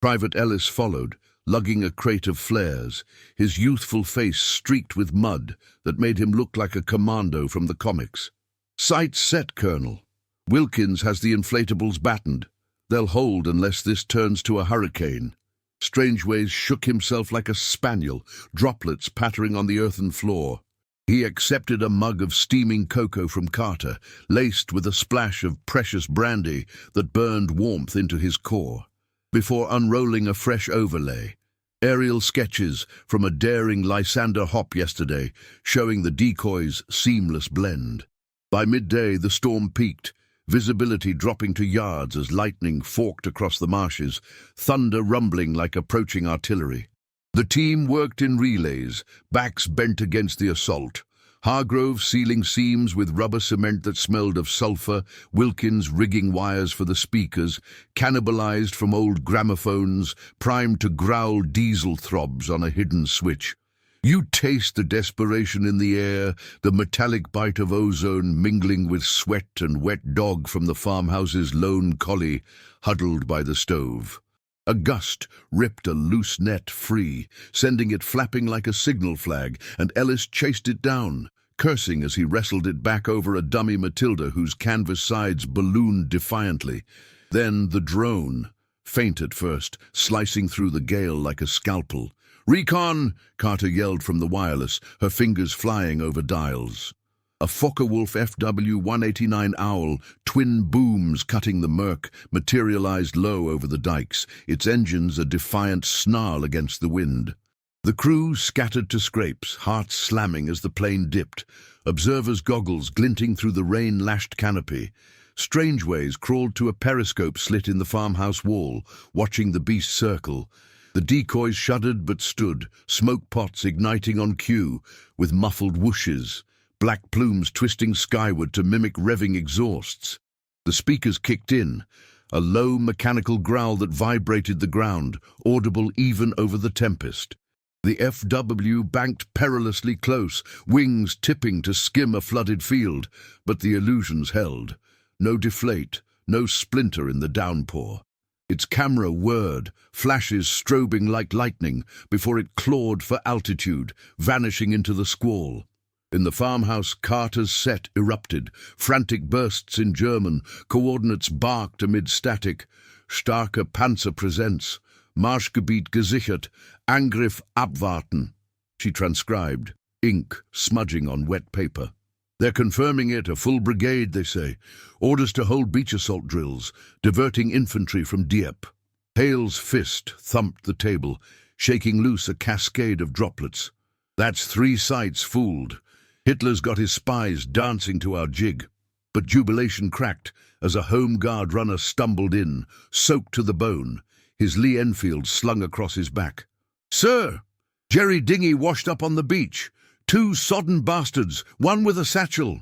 Speaker 1: Private Ellis followed, lugging a crate of flares, his youthful face streaked with mud that made him look like a commando from the comics. "Sights set, Colonel. Wilkins has the inflatables battened. They'll hold unless this turns to a hurricane." Strangeways shook himself like a spaniel, droplets pattering on the earthen floor. He accepted a mug of steaming cocoa from Carter, laced with a splash of precious brandy that burned warmth into his core. before unrolling a fresh overlay. Aerial sketches from a daring Lysander hop yesterday, showing the decoy's seamless blend. By midday, the storm peaked, visibility dropping to yards as lightning forked across the marshes, thunder rumbling like approaching artillery. The team worked in relays, backs bent against the assault. Hargrove sealing seams with rubber cement that smelled of sulphur, Wilkins rigging wires for the speakers, cannibalized from old gramophones, primed to growl diesel throbs on a hidden switch. You taste the desperation in the air, the metallic bite of ozone mingling with sweat and wet dog from the farmhouse's lone collie huddled by the stove. A gust ripped a loose net free, sending it flapping like a signal flag, and Ellis chased it down, cursing as he wrestled it back over a dummy Matilda whose canvas sides ballooned defiantly. Then the drone, faint at first, slicing through the gale like a scalpel. "Recon!" Carter yelled from the wireless, her fingers flying over dials. A Focke-Wulf FW-189 Owl, twin booms cutting the murk, materialized low over the dikes, its engines a defiant snarl against the wind. The crew scattered to scrapes, hearts slamming as the plane dipped, observers' goggles glinting through the rain-lashed canopy. Strangeways crawled to a periscope slit in the farmhouse wall, watching the beast circle. The decoys shuddered but stood, smoke pots igniting on cue, with muffled whooshes, black plumes twisting skyward to mimic revving exhausts. The speakers kicked in, a low mechanical growl that vibrated the ground, audible even over the tempest. The FW banked perilously close, wings tipping to skim a flooded field, but the illusions held. No deflate, no splinter in the downpour. Its camera whirred, flashes strobing like lightning, before it clawed for altitude, vanishing into the squall. In the farmhouse, Carter's set erupted, frantic bursts in German, coordinates barked amid static. Starke Panzer presents, Marschgebiet gesichert, Angriff abwarten. She transcribed, ink smudging on wet paper. "They're confirming it, a full brigade, they say. Orders to hold beach assault drills, diverting infantry from Dieppe." Hale's fist thumped the table, shaking loose a cascade of droplets. "That's 3 sites fooled. Hitler's got his spies dancing to our jig." But jubilation cracked as a Home Guard runner stumbled in, soaked to the bone, his Lee Enfield slung across his back. "Sir! Jerry dinghy washed up on the beach. 2 sodden bastards, one with a satchel."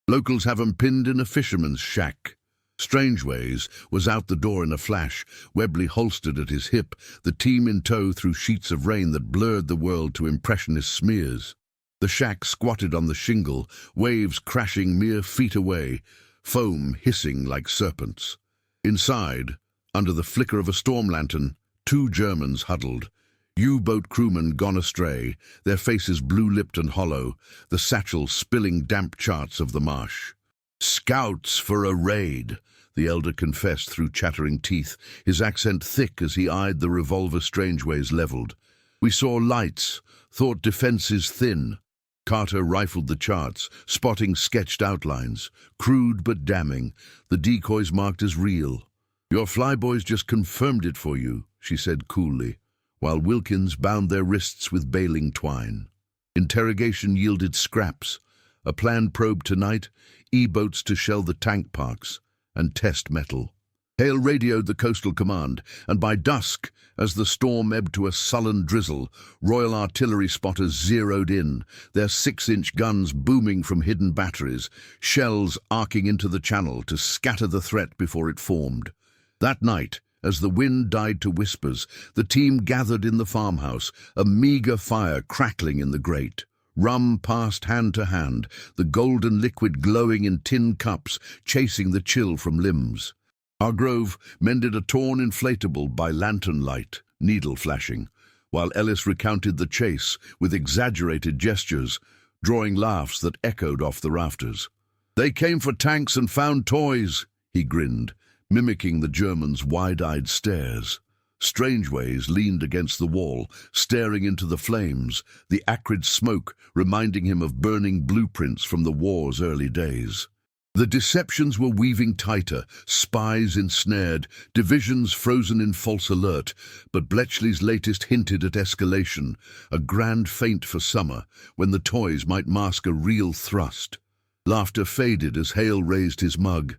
Speaker 1: Locals have 'em pinned in a fisherman's shack. Strangeways was out the door in a flash, Webley holstered at his hip, the team in tow through sheets of rain that blurred the world to impressionist smears. The shack squatted on the shingle, waves crashing mere feet away, foam hissing like serpents. Inside, under the flicker of a storm lantern, 2 Germans huddled. U-boat crewmen gone astray, their faces blue-lipped and hollow, the satchel spilling damp charts of the marsh. "Scouts for a raid," the elder confessed through chattering teeth, his accent thick as he eyed the revolver Strangeways leveled. "We saw lights, thought defenses thin." Carter rifled the charts, spotting sketched outlines, crude but damning, the decoys marked as real. "Your flyboys just confirmed it for you," she said coolly, while Wilkins bound their wrists with baling twine. Interrogation yielded scraps, a planned probe tonight, E-boats to shell the tank parks, and test metal. Hale radioed the Coastal Command, and by dusk, as the storm ebbed to a sullen drizzle, Royal Artillery spotters zeroed in, their 6-inch guns booming from hidden batteries, shells arcing into the channel to scatter the threat before it formed. That night, as the wind died to whispers, the team gathered in the farmhouse, a meager fire crackling in the grate. Rum passed hand to hand, the golden liquid glowing in tin cups, chasing the chill from limbs. Hargrove mended a torn inflatable by lantern light, needle flashing, while Ellis recounted the chase with exaggerated gestures, drawing laughs that echoed off the rafters. "They came for tanks and found toys," he grinned, mimicking the Germans' wide-eyed stares. Strangeways leaned against the wall, staring into the flames, the acrid smoke reminding him of burning blueprints from the war's early days. The deceptions were weaving tighter, spies ensnared, divisions frozen in false alert, but Bletchley's latest hinted at escalation, a grand feint for summer, when the toys might mask a real thrust. Laughter faded as Hale raised his mug.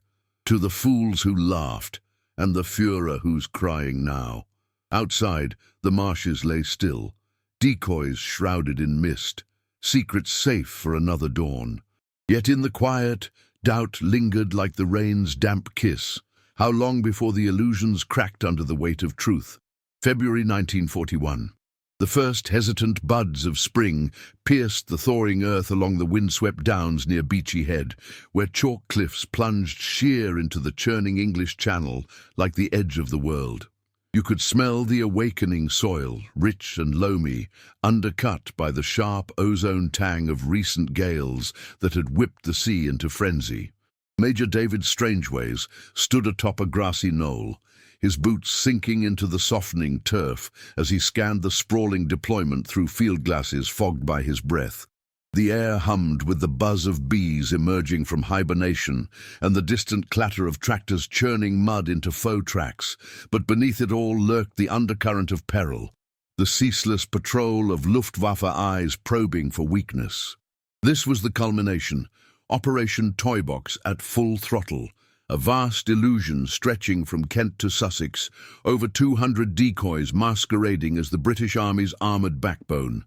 Speaker 1: To the fools who laughed, and the Führer who's crying now. Outside, the marshes lay still, decoys shrouded in mist, secrets safe for another dawn. Yet in the quiet, doubt lingered like the rain's damp kiss. How long before the illusions cracked under the weight of truth? February 1941. The first hesitant buds of spring pierced the thawing earth along the windswept downs near Beachy Head, where chalk cliffs plunged sheer into the churning English Channel like the edge of the world. You could smell the awakening soil, rich and loamy, undercut by the sharp ozone tang of recent gales that had whipped the sea into frenzy. Major David Strangeways stood atop a grassy knoll, his boots sinking into the softening turf as he scanned the sprawling deployment through field glasses fogged by his breath. The air hummed with the buzz of bees emerging from hibernation and the distant clatter of tractors churning mud into faux tracks, but beneath it all lurked the undercurrent of peril, the ceaseless patrol of Luftwaffe eyes probing for weakness. This was the culmination, Operation Toybox at full throttle, a vast illusion stretching from Kent to Sussex, over 200 decoys masquerading as the British Army's armoured backbone.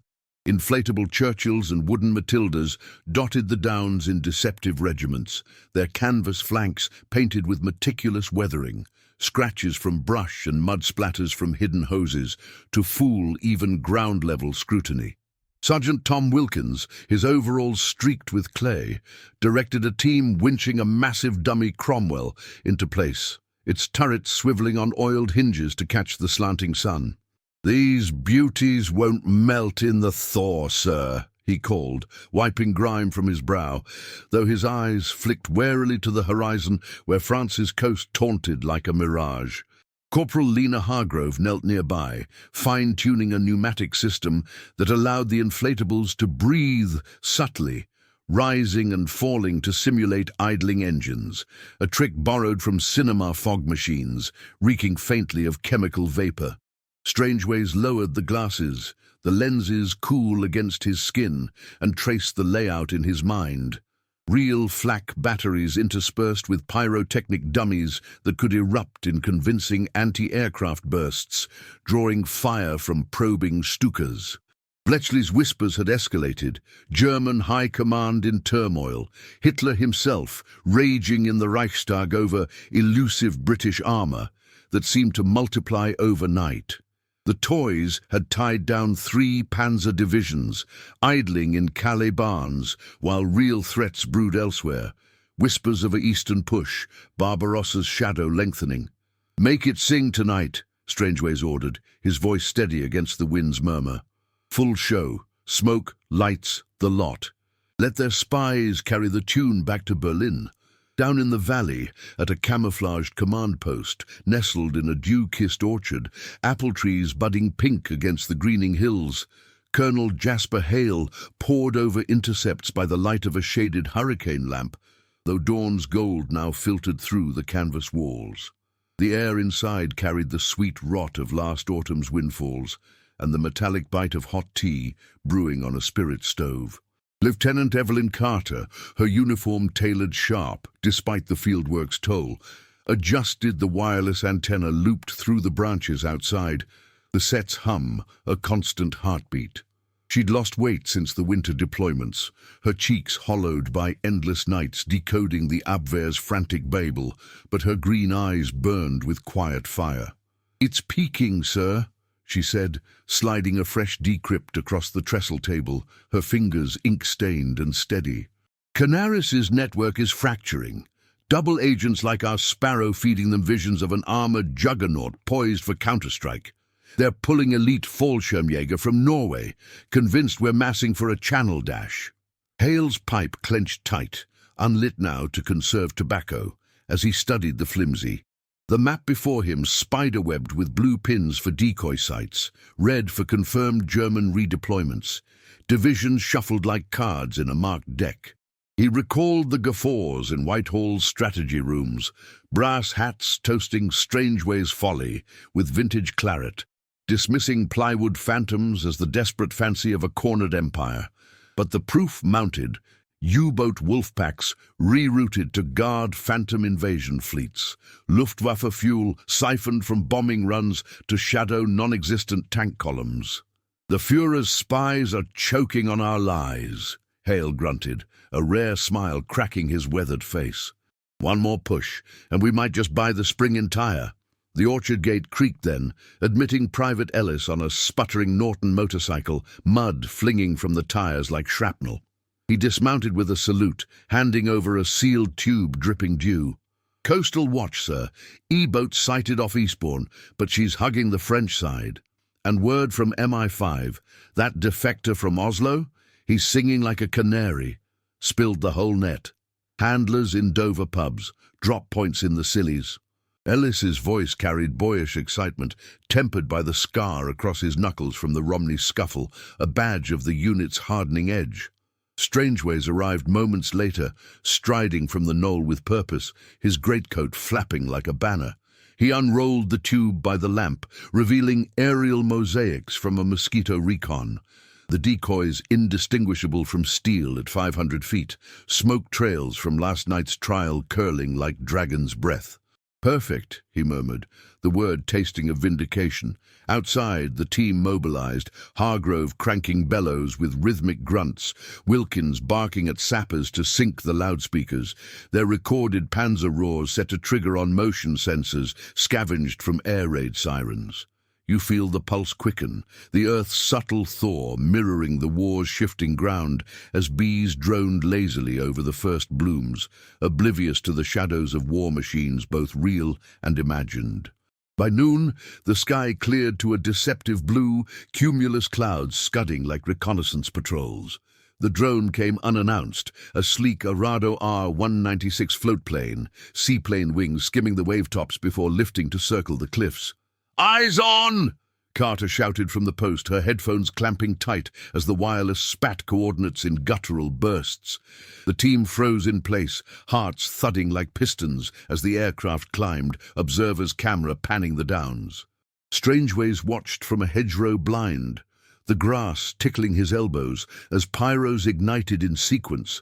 Speaker 1: Inflatable Churchills and wooden Matildas dotted the downs in deceptive regiments, their canvas flanks painted with meticulous weathering, scratches from brush and mud splatters from hidden hoses to fool even ground-level scrutiny. Sergeant Tom Wilkins, his overalls streaked with clay, directed a team winching a massive dummy Cromwell into place, its turrets swiveling on oiled hinges to catch the slanting sun. "These beauties won't melt in the thaw, sir," he called, wiping grime from his brow, though his eyes flicked warily to the horizon where France's coast taunted like a mirage. Corporal Lena Hargrove knelt nearby, fine-tuning a pneumatic system that allowed the inflatables to breathe subtly, rising and falling to simulate idling engines, a trick borrowed from cinema fog machines, reeking faintly of chemical vapor. Strangeways lowered the glasses, the lenses cool against his skin, and traced the layout in his mind. Real flak batteries interspersed with pyrotechnic dummies that could erupt in convincing anti-aircraft bursts, drawing fire from probing Stukas. Bletchley's whispers had escalated, German high command in turmoil, Hitler himself raging in the Reichstag over elusive British armour that seemed to multiply overnight. The toys had tied down 3 panzer divisions, idling in Calais barns, while real threats brewed elsewhere. Whispers of an eastern push, Barbarossa's shadow lengthening. "Make it sing tonight," Strangeways ordered, his voice steady against the wind's murmur. "Full show, smoke, lights, the lot. Let their spies carry the tune back to Berlin." Down in the valley, at a camouflaged command post, nestled in a dew-kissed orchard, apple trees budding pink against the greening hills, Colonel Jasper Hale pored over intercepts by the light of a shaded hurricane lamp, though dawn's gold now filtered through the canvas walls. The air inside carried the sweet rot of last autumn's windfalls and the metallic bite of hot tea brewing on a spirit stove. Lieutenant Evelyn Carter, her uniform tailored sharp, despite the fieldwork's toll, adjusted the wireless antenna looped through the branches outside, the set's hum a constant heartbeat. She'd lost weight since the winter deployments, her cheeks hollowed by endless nights decoding the Abwehr's frantic babel, but her green eyes burned with quiet fire. "It's peaking, sir," she said, sliding a fresh decrypt across the trestle table, her fingers ink-stained and steady. "Canaris's network is fracturing. Double agents like our Sparrow feeding them visions of an armored juggernaut poised for counterstrike. They're pulling elite Fallschirmjäger from Norway, convinced we're massing for a channel dash." Hale's pipe clenched tight, unlit now to conserve tobacco, as he studied the flimsy. The map before him spiderwebbed with blue pins for decoy sites, red for confirmed German redeployments. Divisions shuffled like cards in a marked deck. He recalled the guffaws in Whitehall's strategy rooms, brass hats toasting Strangeways folly with vintage claret, dismissing plywood phantoms as the desperate fancy of a cornered empire. But the proof mounted, U-boat wolf packs rerouted to guard phantom invasion fleets, Luftwaffe fuel siphoned from bombing runs to shadow non-existent tank columns. "The Führer's spies are choking on our lies," Hale grunted, a rare smile cracking his weathered face. "One more push, and we might just buy the spring entire." The orchard gate creaked then, admitting Private Ellis on a sputtering Norton motorcycle, mud flinging from the tires like shrapnel. He dismounted with a salute, handing over a sealed tube dripping dew. "Coastal watch, sir. E-boat sighted off Eastbourne, but she's hugging the French side. And word from MI5, that defector from Oslo? He's singing like a canary. Spilled the whole net. Handlers in Dover pubs, drop points in the Scillies." Ellis's voice carried boyish excitement, tempered by the scar across his knuckles from the Romney scuffle, a badge of the unit's hardening edge. Strangeways arrived moments later, striding from the knoll with purpose, his greatcoat flapping like a banner. He unrolled the tube by the lamp, revealing aerial mosaics from a mosquito recon. The decoys indistinguishable from steel at 500 feet, smoke trails from last night's trial curling like dragon's breath. "Perfect," he murmured, the word tasting of vindication. Outside, the team mobilized, Hargrove cranking bellows with rhythmic grunts, Wilkins barking at sappers to sync the loudspeakers. Their recorded panzer roars set a trigger on motion sensors scavenged from air raid sirens. You feel the pulse quicken, the Earth's subtle thaw mirroring the war's shifting ground as bees droned lazily over the first blooms, oblivious to the shadows of war machines both real and imagined. By noon, the sky cleared to a deceptive blue, cumulus clouds scudding like reconnaissance patrols. The drone came unannounced, a sleek Arado R-196 floatplane, seaplane wings skimming the wavetops before lifting to circle the cliffs. "Eyes on!" Carter shouted from the post, her headphones clamping tight as the wireless spat coordinates in guttural bursts. The team froze in place, hearts thudding like pistons as the aircraft climbed, observer's camera panning the downs. Strangeways watched from a hedgerow blind, the grass tickling his elbows as pyros ignited in sequence.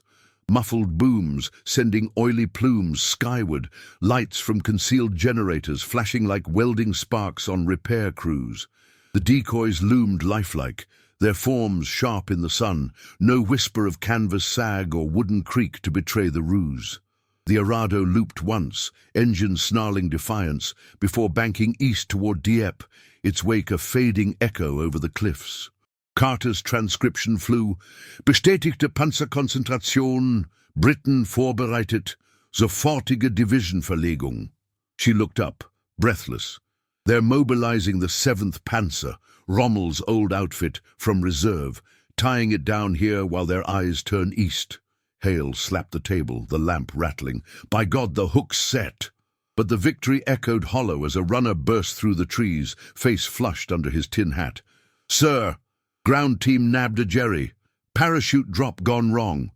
Speaker 1: Muffled booms sending oily plumes skyward, lights from concealed generators flashing like welding sparks on repair crews. The decoys loomed lifelike, their forms sharp in the sun, no whisper of canvas sag or wooden creak to betray the ruse. The Arado looped once, engine snarling defiance, before banking east toward Dieppe, its wake a fading echo over the cliffs. Carter's transcription flew, "Bestätigte Panzerkonzentration, Briten vorbereitet, sofortige Divisionverlegung." She looked up, breathless. They're mobilizing the 7th Panzer, Rommel's old outfit, from reserve, tying it down here while their eyes turn east. Hale slapped the table, the lamp rattling. "By God, the hook's set!" But the victory echoed hollow as a runner burst through the trees, face flushed under his tin hat. "Sir! Ground team nabbed a Jerry. Parachute drop gone wrong.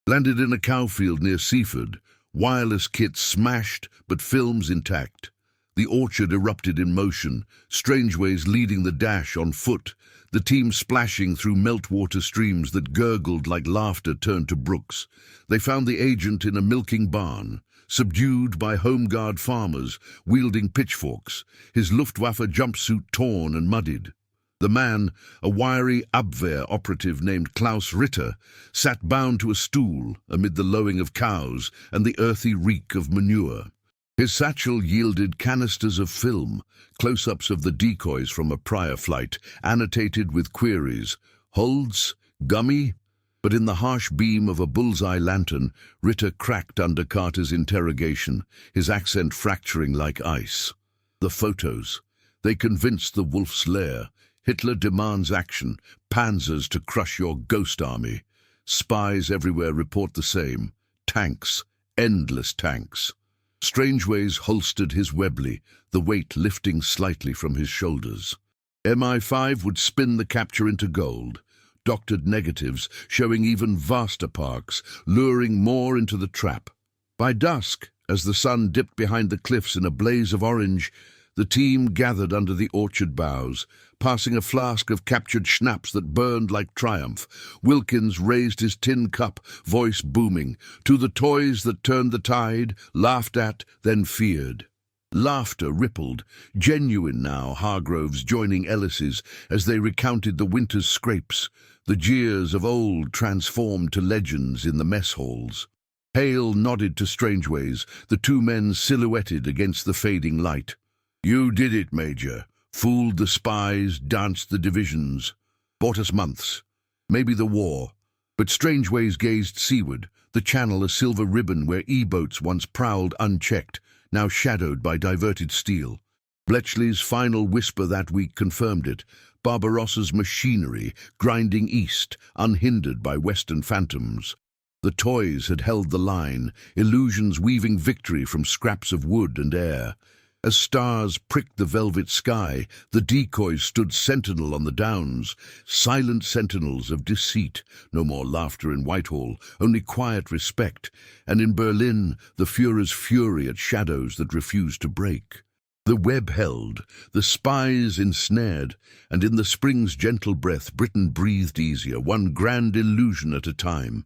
Speaker 1: Landed in a cowfield near Seaford. Wireless kit smashed, but films intact." The orchard erupted in motion, Strangeways leading the dash on foot, the team splashing through meltwater streams that gurgled like laughter turned to brooks. They found the agent in a milking barn, subdued by home guard farmers, wielding pitchforks, his Luftwaffe jumpsuit torn and muddied. The man, a wiry Abwehr operative named Klaus Ritter, sat bound to a stool amid the lowing of cows and the earthy reek of manure. His satchel yielded canisters of film, close-ups of the decoys from a prior flight, annotated with queries, "Holds? Gummy?" But in the harsh beam of a bullseye lantern, Ritter cracked under Carter's interrogation, his accent fracturing like ice. The photos. They convinced the wolf's lair. Hitler demands action, panzers to crush your ghost army. Spies everywhere report the same. Tanks, endless tanks. Strangeways holstered his Webley, the weight lifting slightly from his shoulders. MI5 would spin the capture into gold. doctored negatives showing even vaster parks, luring more into the trap. By dusk, as the sun dipped behind the cliffs in a blaze of orange, the team gathered under the orchard boughs, passing a flask of captured schnapps that burned like triumph. Wilkins raised his tin cup, voice booming, to the toys that turned the tide, laughed at, then feared. Laughter rippled, genuine now, Hargroves joining Ellis's as they recounted the winter's scrapes, the jeers of old transformed to legends in the mess halls. Hale nodded to Strangeways, the two men silhouetted against the fading light. "You did it, Major. Fooled the spies, danced the divisions. Bought us months. Maybe the war." But Strangeways gazed seaward, the channel a silver ribbon where E-boats once prowled unchecked, now shadowed by diverted steel. Bletchley's final whisper that week confirmed it. Barbarossa's machinery grinding east, unhindered by western phantoms. The toys had held the line, illusions weaving victory from scraps of wood and air. As stars pricked the velvet sky, the decoys stood sentinel on the downs, silent sentinels of deceit. No more laughter in Whitehall, only quiet respect, and in Berlin the Führer's fury at shadows that refused to break. The web held, the spies ensnared, and in the spring's gentle breath Britain breathed easier, one grand illusion at a time.